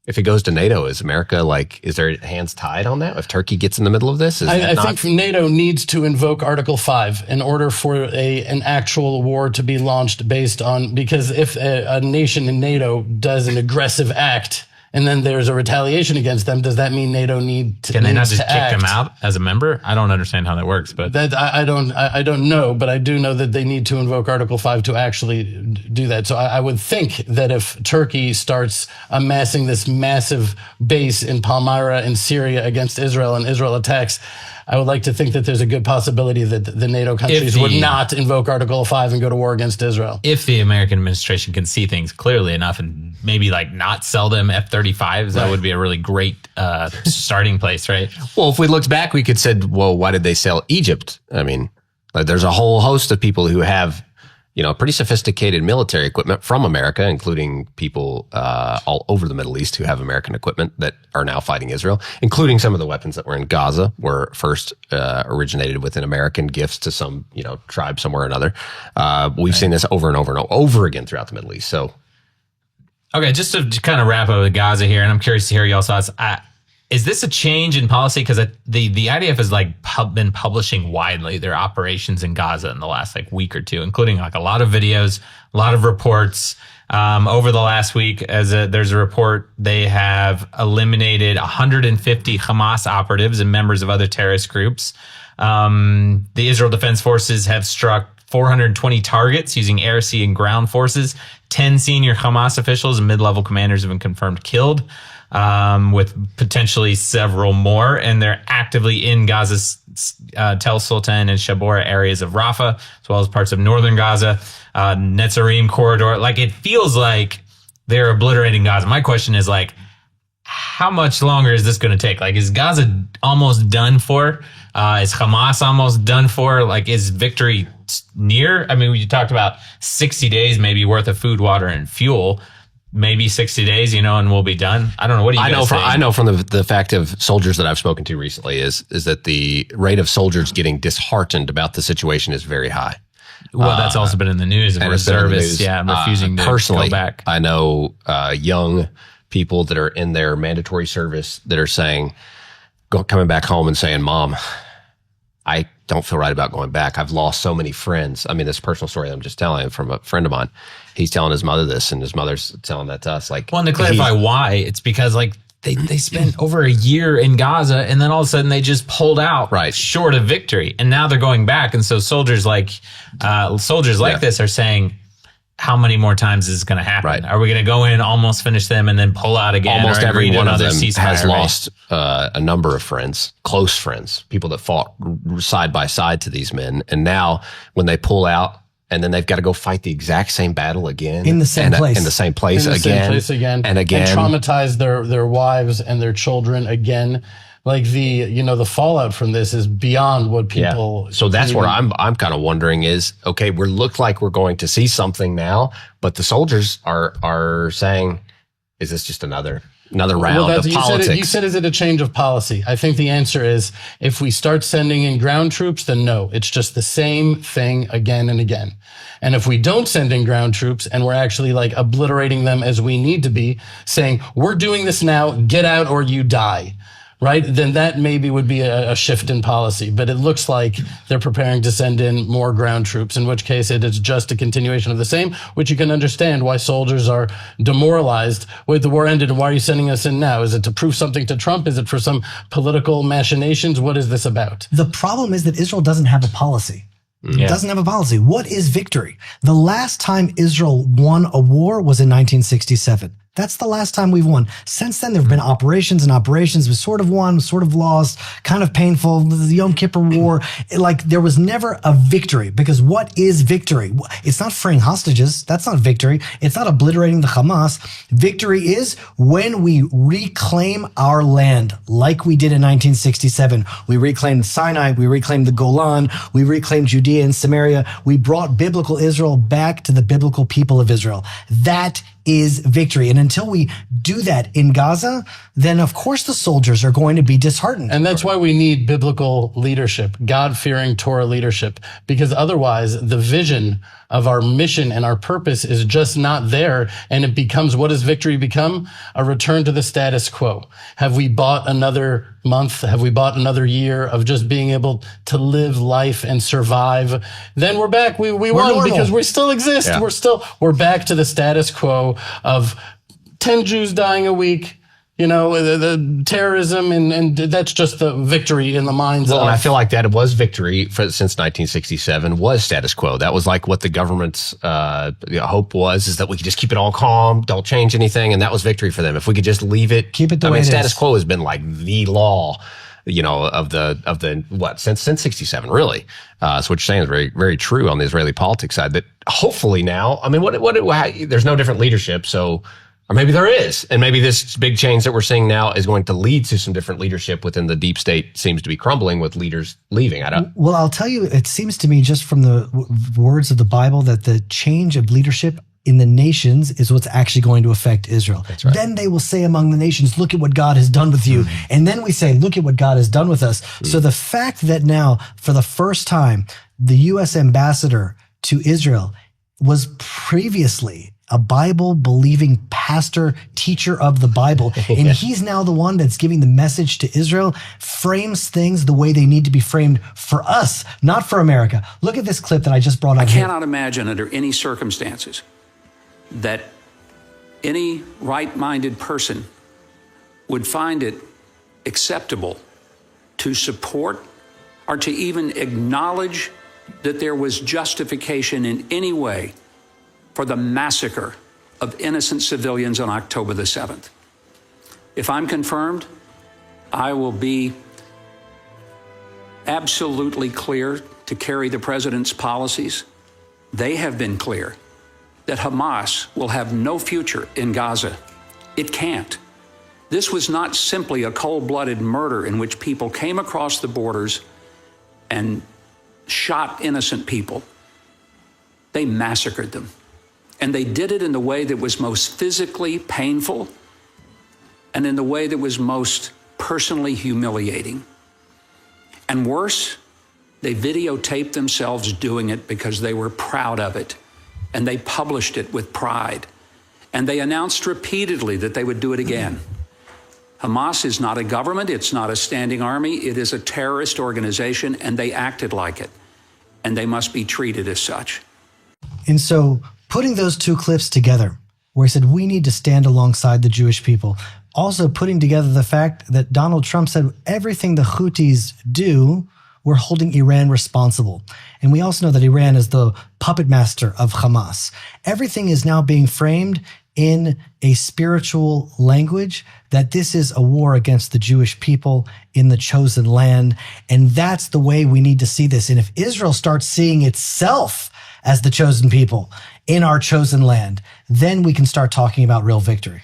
If it goes to NATO, is America is there hands tied on that? If Turkey gets in the middle of this, I think NATO needs to invoke Article 5 in order for an actual war to be launched because if a nation in NATO does an aggressive act, and then there's a retaliation against them, does that mean NATO Can they not just kick them out as a member? I don't understand how that works, but I don't know, but I do know that they need to invoke Article 5 to actually do that. So I would think that if Turkey starts amassing this massive base in Palmyra in Syria against Israel and Israel attacks, I would like to think that there's a good possibility that the NATO countries would not invoke Article 5 and go to war against Israel. If the American administration can see things clearly enough and maybe not sell them F-35s, that would be a really great starting place, right? Well, if we looked back, we could say, well, why did they sell Egypt? I mean, Like, there's a whole host of people who have, pretty sophisticated military equipment from America, including people all over the Middle East who have American equipment that are now fighting Israel, including some of the weapons that were in Gaza were first originated within American gifts to some, tribe somewhere or another. We've seen this over and over and over again throughout the Middle East. So, okay, just to kind of wrap up with Gaza here, and I'm curious to hear y'all's thoughts. Is this a change in policy? Because the IDF has been publishing widely their operations in Gaza in the last week or two, including a lot of videos, a lot of reports. Over the last week, there's a report, they have eliminated 150 Hamas operatives and members of other terrorist groups. The Israel Defense Forces have struck 420 targets using air, sea, and ground forces. 10 senior Hamas officials and mid-level commanders have been confirmed killed, with potentially several more. And they're actively in Gaza's Tel Sultan and Shabora areas of Rafah, as well as parts of northern Gaza, Netzarim corridor. It feels like they're obliterating Gaza. My question is, how much longer is this going to take? Is Gaza almost done for? Is Hamas almost done for? Is victory near? I mean, you talked about 60 days maybe worth of food, water, and fuel. Maybe 60 days, and we'll be done. I don't know. What do you guys think? I know from the fact of soldiers that I've spoken to recently is that the rate of soldiers getting disheartened about the situation is very high. Well, that's also been in the news, and reservists, refusing to personally, go back. I know young people that are in their mandatory service that are saying, coming back home and saying, "Mom, I don't feel right about going back. I've lost so many friends." I mean, this personal story I'm just telling from a friend of mine. He's telling his mother this, and his mother's telling that to us. Well, and to clarify why, it's because they spent over a year in Gaza, and then all of a sudden they just pulled out short of victory, and now they're going back. And so soldiers like this are saying, how many more times is this going to happen? Right. Are we going to go in, almost finish them, and then pull out again? Almost every one of them has ceasefire, lost a number of friends, close friends, people that fought side by side to these men. And now when they pull out, and then they've got to go fight the exact same battle again. In the same place. In the same place again. And again. And traumatize their wives and their children again. The fallout from this is beyond what people. Yeah. So that's where I'm kind of wondering is, okay, look like we're going to see something now, but the soldiers are saying, is this just another round of politics? You said, is it a change of policy? I think the answer is, if we start sending in ground troops, then no, it's just the same thing again and again. And if we don't send in ground troops and we're actually obliterating them as we need to be, saying, we're doing this now, get out or you die. Right? Then that maybe would be a shift in policy. But it looks like they're preparing to send in more ground troops, in which case it is just a continuation of the same, which you can understand why soldiers are demoralized. Wait, the war ended, and why are you sending us in now? Is it to prove something to Trump? Is it for some political machinations? What is this about? The problem is that Israel doesn't have a policy. It doesn't have a policy. What is victory? The last time Israel won a war was in 1967. That's the last time we've won. Since then, there have been operations and operations. We sort of won, sort of lost, kind of painful. The Yom Kippur War, there was never a victory, because what is victory? It's not freeing hostages. That's not victory. It's not obliterating the Hamas. Victory is when we reclaim our land, like we did in 1967. We reclaimed Sinai. We reclaimed the Golan. We reclaimed Judea and Samaria. We brought biblical Israel back to the biblical people of Israel. That is victory. And until we do that in Gaza, then of course the soldiers are going to be disheartened. And that's why we need biblical leadership, God-fearing Torah leadership, because otherwise the vision of our mission and our purpose is just not there. And it becomes, what does victory become? A return to the status quo. Have we bought another month? Have we bought another year of just being able to live life and survive? Then we're back. We won normal, because we still exist. Yeah. We're back to the status quo of 10 Jews dying a week, the terrorism, and that's just the victory in the minds of. And I feel like that it was victory since 1967 was status quo. That was what the government's hope is that we could just keep it all calm, don't change anything, and that was victory for them. If we could just leave it, keep it the way it status is. Quo has been the law, of the since 67 really. So what you're saying is very, very true on the Israeli politics side. That hopefully now, I mean, there's no different leadership, so. Or maybe there is. And maybe this big change that we're seeing now is going to lead to some different leadership within the deep state. Seems to be crumbling with leaders leaving. Well, I'll tell you, it seems to me just from the words of the Bible that the change of leadership in the nations is what's actually going to affect Israel. That's right. Then they will say among the nations, look at what God has done with you. And then we say, look at what God has done with us. So the fact that now, for the first time, the U.S. ambassador to Israel was previously a Bible-believing pastor, teacher of the Bible, and he's now the one that's giving the message to Israel, frames things the way they need to be framed for us, not for America. Look at this clip that I just brought up. I cannot imagine under any circumstances that any right-minded person would find it acceptable to support or to even acknowledge that there was justification in any way for the massacre of innocent civilians on October the 7th. If I'm confirmed, I will be absolutely clear to carry the president's policies. They have been clear that Hamas will have no future in Gaza. It can't. This was not simply a cold-blooded murder in which people came across the borders and shot innocent people. They massacred them. And they did it in the way that was most physically painful and in the way that was most personally humiliating. And worse, they videotaped themselves doing it because they were proud of it. And they published it with pride. And they announced repeatedly that they would do it again. Hamas is not a government. It's not a standing army. It is a terrorist organization, and they acted like it. And they must be treated as such. And so putting those two clips together, where he said, we need to stand alongside the Jewish people. Also putting together the fact that Donald Trump said everything the Houthis do, we're holding Iran responsible. And we also know that Iran is the puppet master of Hamas. Everything is now being framed in a spiritual language that this is a war against the Jewish people in the chosen land. And that's the way we need to see this. And if Israel starts seeing itself as the chosen people in our chosen land, then we can start talking about real victory.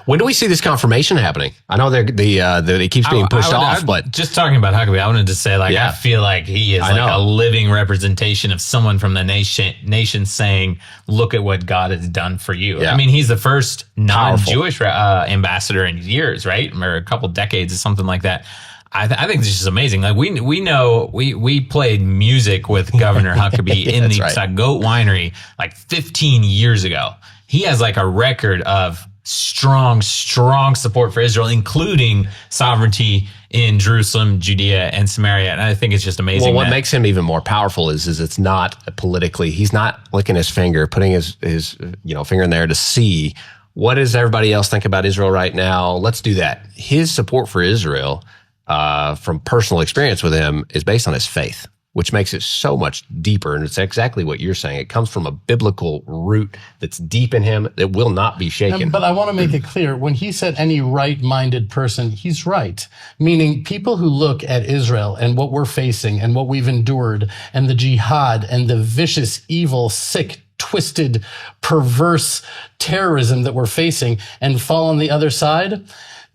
When do we see this confirmation happening? I know it keeps being pushed off, but just talking about Huckabee, I wanted to say, I feel like he is a living representation of someone from the nation saying, look at what God has done for you. Yeah. I mean, he's the first non-Jewish ambassador in years, right? Or a couple decades or something like that. I think this is amazing. Like we know we played music with Governor Huckabee in the Goat Winery like 15 years ago. He has like a record of strong support for Israel, including sovereignty in Jerusalem, Judea, and Samaria. And I think it's just amazing. Well, what makes him even more powerful is it's not politically, he's not licking his finger, putting his finger in there to see what does everybody else think about Israel right now. Let's do that. His support for Israel, from personal experience with him, is based on his faith, which makes it so much deeper. And it's exactly what you're saying. It comes from a biblical root that's deep in him that will not be shaken. But I want to make it clear, when he said any right-minded person, he's right. Meaning people who look at Israel and what we're facing and what we've endured and the jihad and the vicious, evil, sick, twisted, perverse terrorism that we're facing and fall on the other side,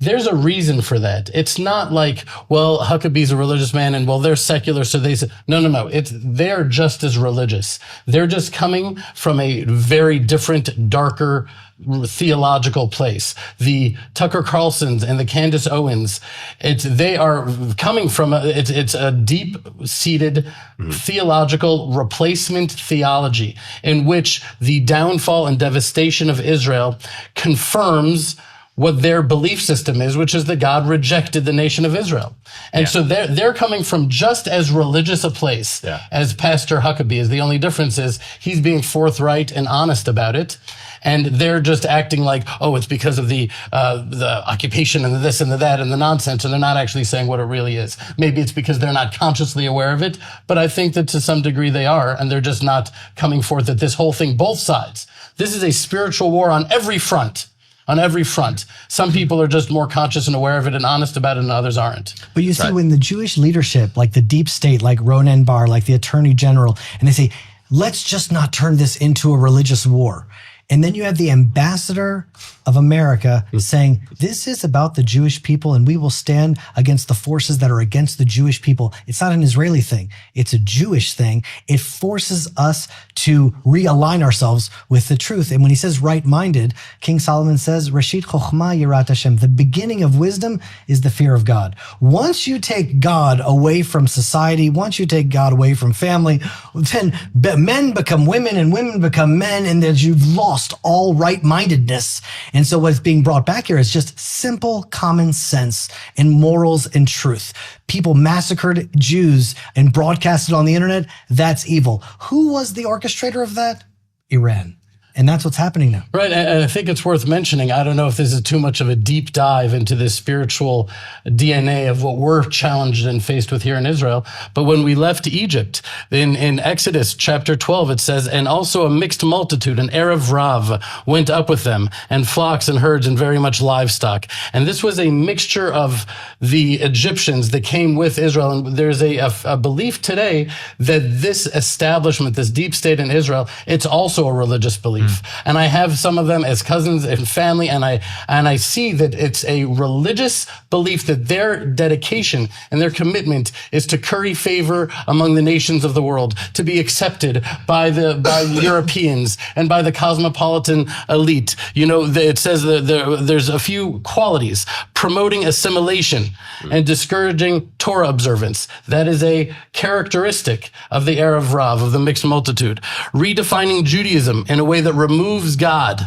there's a reason for that. It's not like, well, Huckabee's a religious man and, well, they're secular, so they say, no. They're just as religious. They're just coming from a very different, darker theological place. The Tucker Carlsons and the Candace Owens, they are coming from it's a deep-seated theological replacement theology in which the downfall and devastation of Israel confirms what their belief system is, which is that God rejected the nation of Israel. And so they're coming from just as religious a place as Pastor Huckabee is. The only difference is he's being forthright and honest about it. And they're just acting like, oh, it's because of the occupation and the this and the that and the nonsense. And they're not actually saying what it really is. Maybe it's because they're not consciously aware of it. But I think that to some degree they are. And they're just not coming forth at this whole thing, both sides. This is a spiritual war on every front. On every front. Some people are just more conscious and aware of it and honest about it, and others aren't. But you see, when the Jewish leadership, like the deep state, like Ronen Bar, like the attorney general, and they say, let's just not turn this into a religious war. And then you have the ambassador of America saying, this is about the Jewish people and we will stand against the forces that are against the Jewish people. It's not an Israeli thing. It's a Jewish thing. It forces us to realign ourselves with the truth. And when he says right-minded, King Solomon says, Rashit Chochmah Yirat Hashem. The beginning of wisdom is the fear of God. Once you take God away from society, once you take God away from family, then men become women and women become men, and then you've lost all right-mindedness. And so what's being brought back here is just simple common sense and morals and truth. People massacred Jews and broadcasted on the internet. That's evil. Who was the orchestrator of that? Iran. And that's what's happening now. Right. And I think it's worth mentioning. I don't know if this is too much of a deep dive into the spiritual DNA of what we're challenged and faced with here in Israel. But when we left Egypt, in Exodus chapter 12, it says, and also a mixed multitude, an Erev Rav, went up with them, and flocks and herds and very much livestock. And this was a mixture of the Egyptians that came with Israel. And there's a belief today that this establishment, this deep state in Israel, it's also a religious belief. And I have some of them as cousins and family, and I see that it's a religious belief that their dedication and their commitment is to curry favor among the nations of the world, to be accepted by Europeans and by the cosmopolitan elite. You know, it says that there's a few qualities: promoting assimilation and discouraging Torah observance. That is a characteristic of the Erev Rav, of the mixed multitude. Redefining Judaism in a way that removes God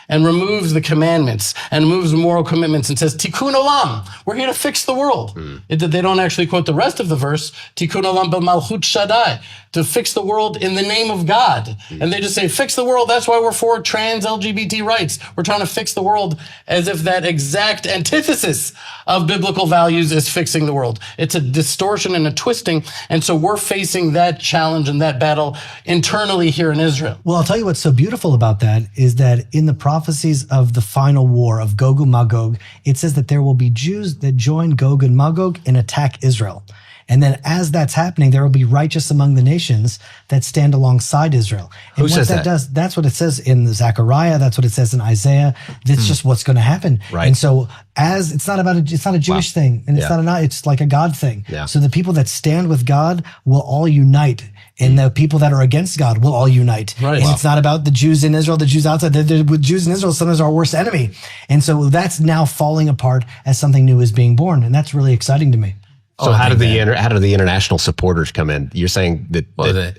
and removes the commandments and removes moral commitments and says, Tikkun Olam, we're here to fix the world. They don't actually quote the rest of the verse, Tikkun Olam b'malchut Shaddai, to fix the world in the name of God. And they just say, fix the world, that's why we're for trans LGBT rights. We're trying to fix the world, as if that exact antithesis of biblical values is fixing the world. It's a distortion and a twisting. And so we're facing that challenge and that battle internally here in Israel. Well, I'll tell you what's so beautiful about that is that in the prophecies of the final war of Gog and Magog, it says that there will be Jews that join Gog and Magog and attack Israel. And then as that's happening, there will be righteous among the nations that stand alongside Israel. And Who says that? That's what it says in Zechariah. That's what it says in Isaiah. That's just what's going to happen. Right. And so it's not a Jewish thing, and it's like a God thing. Yeah. So the people that stand with God will all unite. And the people that are against God will all unite. Right. And it's not about the Jews in Israel, the Jews outside. The Jews in Israel sometimes are our worst enemy. And so that's now falling apart as something new is being born. And that's really exciting to me. So how do the international supporters come in? You're saying that,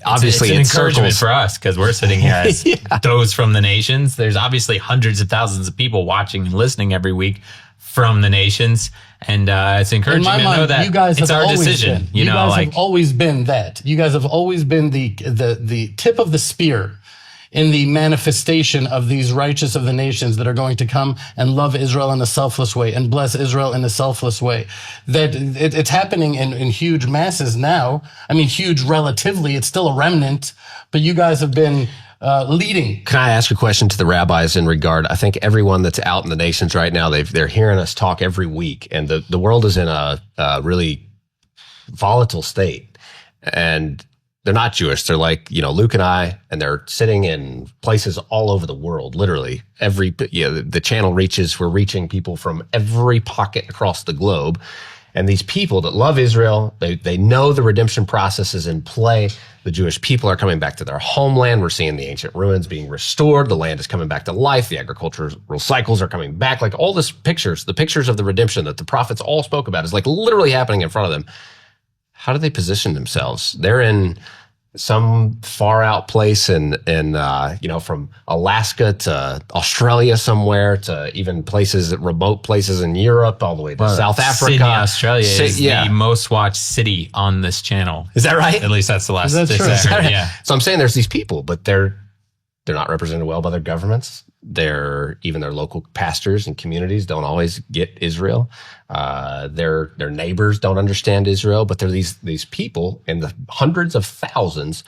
obviously it's an encouragement circles for us, because we're sitting here as those from the nations. There's obviously hundreds of thousands of people watching and listening every week from the nations. And it's encouraging to know that you guys it's have our always decision. Been. You guys have always been that. You guys have always been the tip of the spear in the manifestation of these righteous of the nations that are going to come and love Israel in a selfless way and bless Israel in a selfless way. That it's happening in huge masses now. I mean, huge relatively. It's still a remnant, but you guys have been leading. Can I ask a question to the rabbis in regard? I think everyone that's out in the nations right now, they're hearing us talk every week, and the world is in a really volatile state. And they're not Jewish. They're like, Luke and I, and they're sitting in places all over the world, literally. The channel reaches, we're reaching people from every pocket across the globe. And these people that love Israel, they know the redemption process is in play. The Jewish people are coming back to their homeland. We're seeing the ancient ruins being restored. The land is coming back to life. The agricultural cycles are coming back. Like all the pictures of the redemption that the prophets all spoke about is like literally happening in front of them. How do they position themselves? They're in some far out place in from Alaska to Australia somewhere, to even remote places in Europe, all the way to South Africa. Sydney, Australia is the most watched city on this channel. Is that right? At least that's the last. That's true. Yeah. So I'm saying there's these people, but they're not represented well by their governments. Even their local pastors and communities don't always get Israel. Their neighbors don't understand Israel, but they're these people in the hundreds of thousands.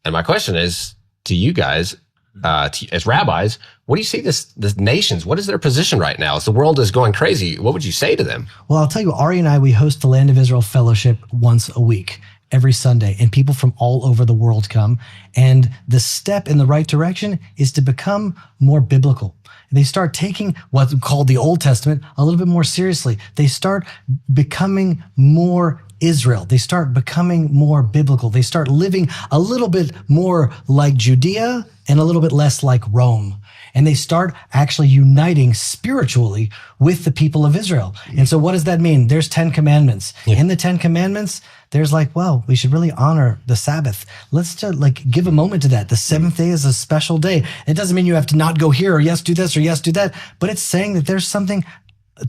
And my question is to you guys, as rabbis, what do you see this nations? What is their position right now? As the world is going crazy, what would you say to them? Well, I'll tell you, Ari and I, we host the Land of Israel Fellowship once a week. every Sunday, and people from all over the world come. And the step in the right direction is to become more biblical. They start taking what's called the Old Testament a little bit more seriously. They start becoming more Israel. They start becoming more biblical. They start living a little bit more like Judea and a little bit less like Rome. And they start actually uniting spiritually with the people of Israel. And so what does that mean? There's 10 commandments. Yeah. In the 10 commandments, there's like, well, we should really honor the Sabbath. Let's give a moment to that. The seventh day is a special day. It doesn't mean you have to not go here or yes, do this or yes, do that. But it's saying that there's something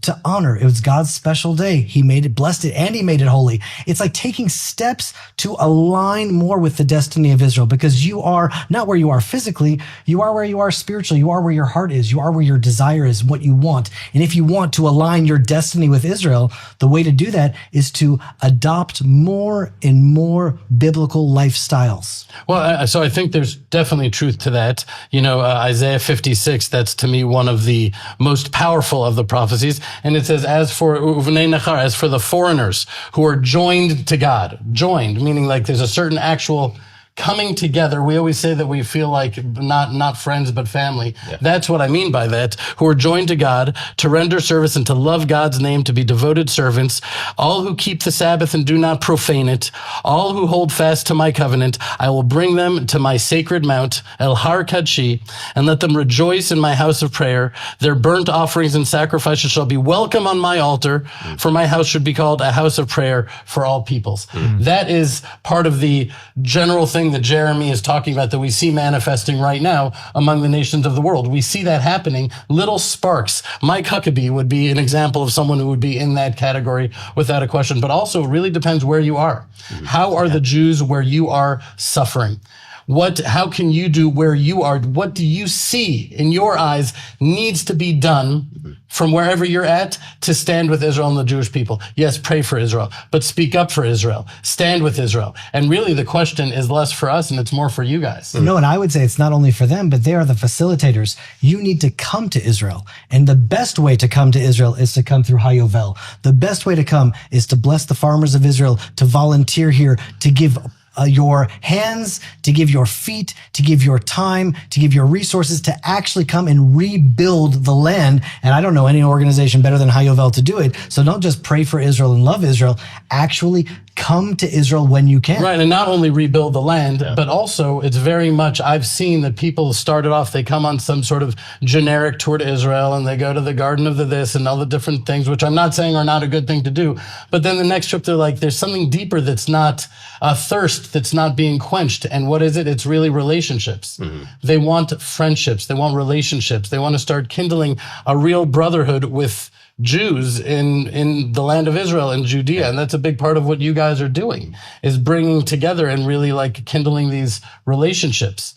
to honor. It was God's special day. He made it, blessed it, and he made it holy. It's like taking steps to align more with the destiny of Israel, because you are not where you are physically, you are where you are spiritually, you are where your heart is, you are where your desire is, what you want. And if you want to align your destiny with Israel, the way to do that is to adopt more and more biblical lifestyles. Well, so I think there's definitely truth to that. You know, Isaiah 56, that's to me one of the most powerful of the prophecies. And it says, as for the foreigners who are joined to God, joined, meaning like there's a certain actual coming together. We always say that we feel like not friends, but family. Yeah. That's what I mean by that. Who are joined to God to render service and to love God's name, to be devoted servants. All who keep the Sabbath and do not profane it. All who hold fast to my covenant. I will bring them to my sacred mount, El Har Kadshi, and let them rejoice in my house of prayer. Their burnt offerings and sacrifices shall be welcome on my altar, for my house should be called a house of prayer for all peoples. That is part of the general thing that Jeremy is talking about, that we see manifesting right now among the nations of the world. We see that happening, little sparks. Mike Huckabee would be an example of someone who would be in that category without a question, but also it really depends where you are. How are the Jews where you are suffering? How can you do where you are? What do you see in your eyes needs to be done from wherever you're at to stand with Israel and the Jewish people? Yes, pray for Israel, but speak up for Israel. Stand with Israel. And really the question is less for us and it's more for you guys. No, and I would say it's not only for them, but they are the facilitators. You need to come to Israel. And the best way to come to Israel is to come through Hayovel. The best way to come is to bless the farmers of Israel, to volunteer here, to give your hands, to give your feet, to give your time, to give your resources, to actually come and rebuild the land. And I don't know any organization better than Hayovel to do it. So don't just pray for Israel and love Israel. Actually come to Israel when you can. Right, and not only rebuild the land, but also it's very much, I've seen that people started off, they come on some sort of generic tour to Israel and they go to the garden of the this and all the different things, which I'm not saying are not a good thing to do. But then the next trip, they're like, there's something deeper that's not a thirst that's not being quenched. And what is it? It's really relationships. They want friendships. They want relationships. They want to start kindling a real brotherhood with Jews in the land of Israel and Judea. And that's a big part of what you guys are doing, is bringing together and really like kindling these relationships.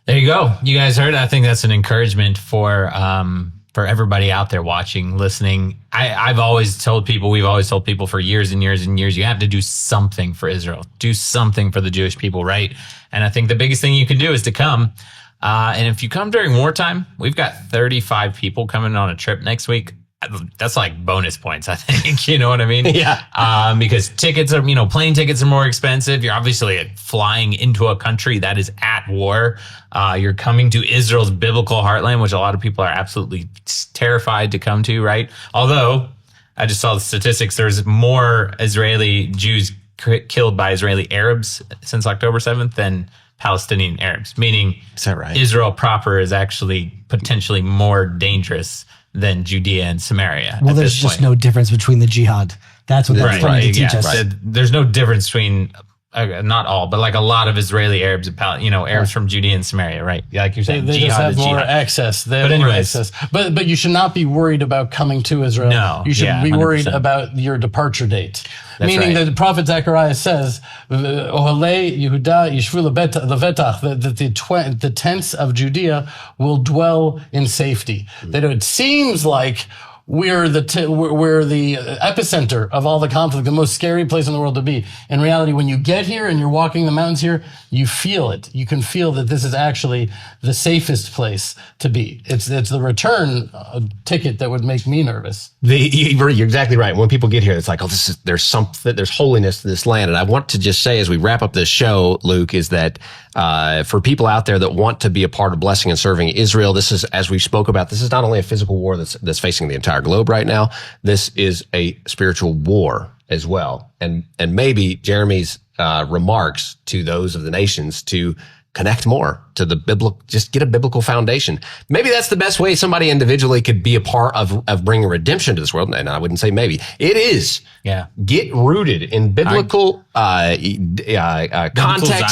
There you go. You guys heard. I think that's an encouragement for everybody out there watching, listening. I've always told people, we've always told people for years and years and years, you have to do something for Israel, do something for the Jewish people, right? And I think the biggest thing you can do is to come. And if you come during wartime, we've got 35 people coming on a trip next week. That's like bonus points, I think. You know what I mean? Yeah. Because tickets are, plane tickets are more expensive. You're obviously flying into a country that is at war. You're coming to Israel's biblical heartland, which a lot of people are absolutely terrified to come to, right? Although I just saw the statistics. There's more Israeli Jews killed by Israeli Arabs since October 7th than Palestinian Arabs, meaning is that right? Israel proper is actually potentially more dangerous than Judea and Samaria. Well, there's just no difference between the jihad. That's what they're trying to teach us. Right. There's no difference between, not all, but like a lot of Israeli Arabs, Arabs from Judea and Samaria, right? Like you're saying, they just have more access. But you should not be worried about coming to Israel. No, you should be worried about your departure date. That's meaning right. that the prophet Zechariah says, Ohalei Yehuda Yishvu levetach, that the tents of Judea will dwell in safety. That it seems like we're the epicenter of all the conflict, the most scary place in the world to be. In reality, when you get here and you're walking the mountains here, you feel it. You can feel that this is actually the safest place to be. It's the return ticket that would make me nervous. You're exactly right. When people get here, it's like, there's holiness to this land. And I want to just say, as we wrap up this show, Luke, is that for people out there that want to be a part of blessing and serving Israel, this is, as we spoke about, this is not only a physical war that's facing the entire globe right now. This is a spiritual war as well. And maybe Jeremy's remarks to those of the nations to connect more to the biblical, just get a biblical foundation. Maybe that's the best way somebody individually could be a part of bringing redemption to this world. And I wouldn't say maybe. It is. Yeah. Get rooted in biblical context.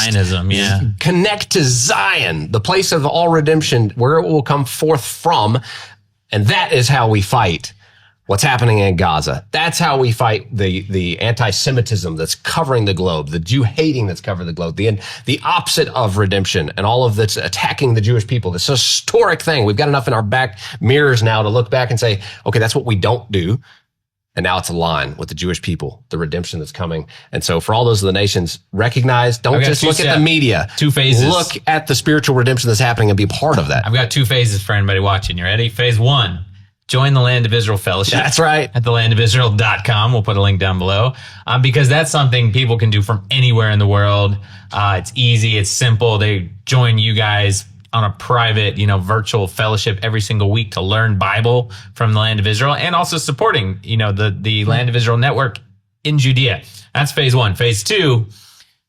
Zionism, yeah. Connect to Zion, the place of all redemption, where it will come forth from. And that is how we fight what's happening in Gaza. That's how we fight the anti-Semitism that's covering the globe, the Jew hating that's covering the globe, the opposite of redemption and all of that's attacking the Jewish people. This historic thing. We've got enough in our back mirrors now to look back and say, okay, that's what we don't do. And now it's aligned with the Jewish people, the redemption that's coming. And so for all those of the nations, recognize, don't just look at the media. 2 phases. Look at the spiritual redemption that's happening and be a part of that. I've got 2 phases for anybody watching. You ready? Phase 1, join the Land of Israel Fellowship. That's right. At thelandofisrael.com. We'll put a link down below because that's something people can do from anywhere in the world. It's easy. It's simple. They join you guys on a private, virtual fellowship every single week to learn Bible from the Land of Israel and also supporting, the Land of Israel network in Judea. That's phase 1. Phase 2,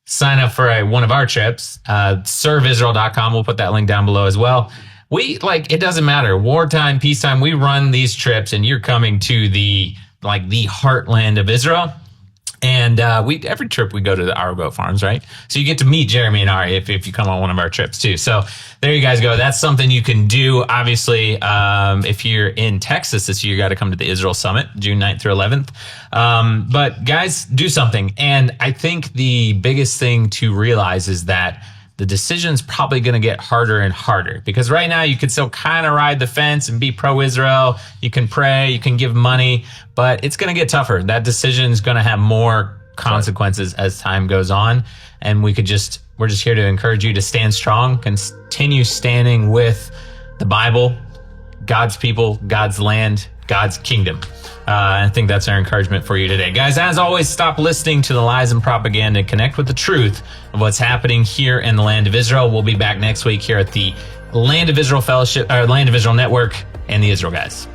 sign up for one of our trips, serveisrael.com. We'll put that link down below as well. It doesn't matter. Wartime, peacetime, we run these trips and you're coming to the heartland of Israel. And every trip we go to the Our Goat Farms, right? So you get to meet Jeremy and Ari if you come on one of our trips too. So there you guys go. That's something you can do. Obviously, if you're in Texas this year, you got to come to the Israel Summit, June 9th through 11th. But guys, do something. And I think the biggest thing to realize is that the decision's probably going to get harder and harder because right now you can still kind of ride the fence and be pro-Israel. You can pray, you can give money, but it's going to get tougher. That decision is going to have more consequences as time goes on. And we're just here to encourage you to stand strong, continue standing with the Bible, God's people, God's land, God's kingdom. I think that's our encouragement for you today. Guys, as always, stop listening to the lies and propaganda and connect with the truth of what's happening here in the Land of Israel. We'll be back next week here at the Land of Israel Fellowship, or Land of Israel Network and the Israel Guys.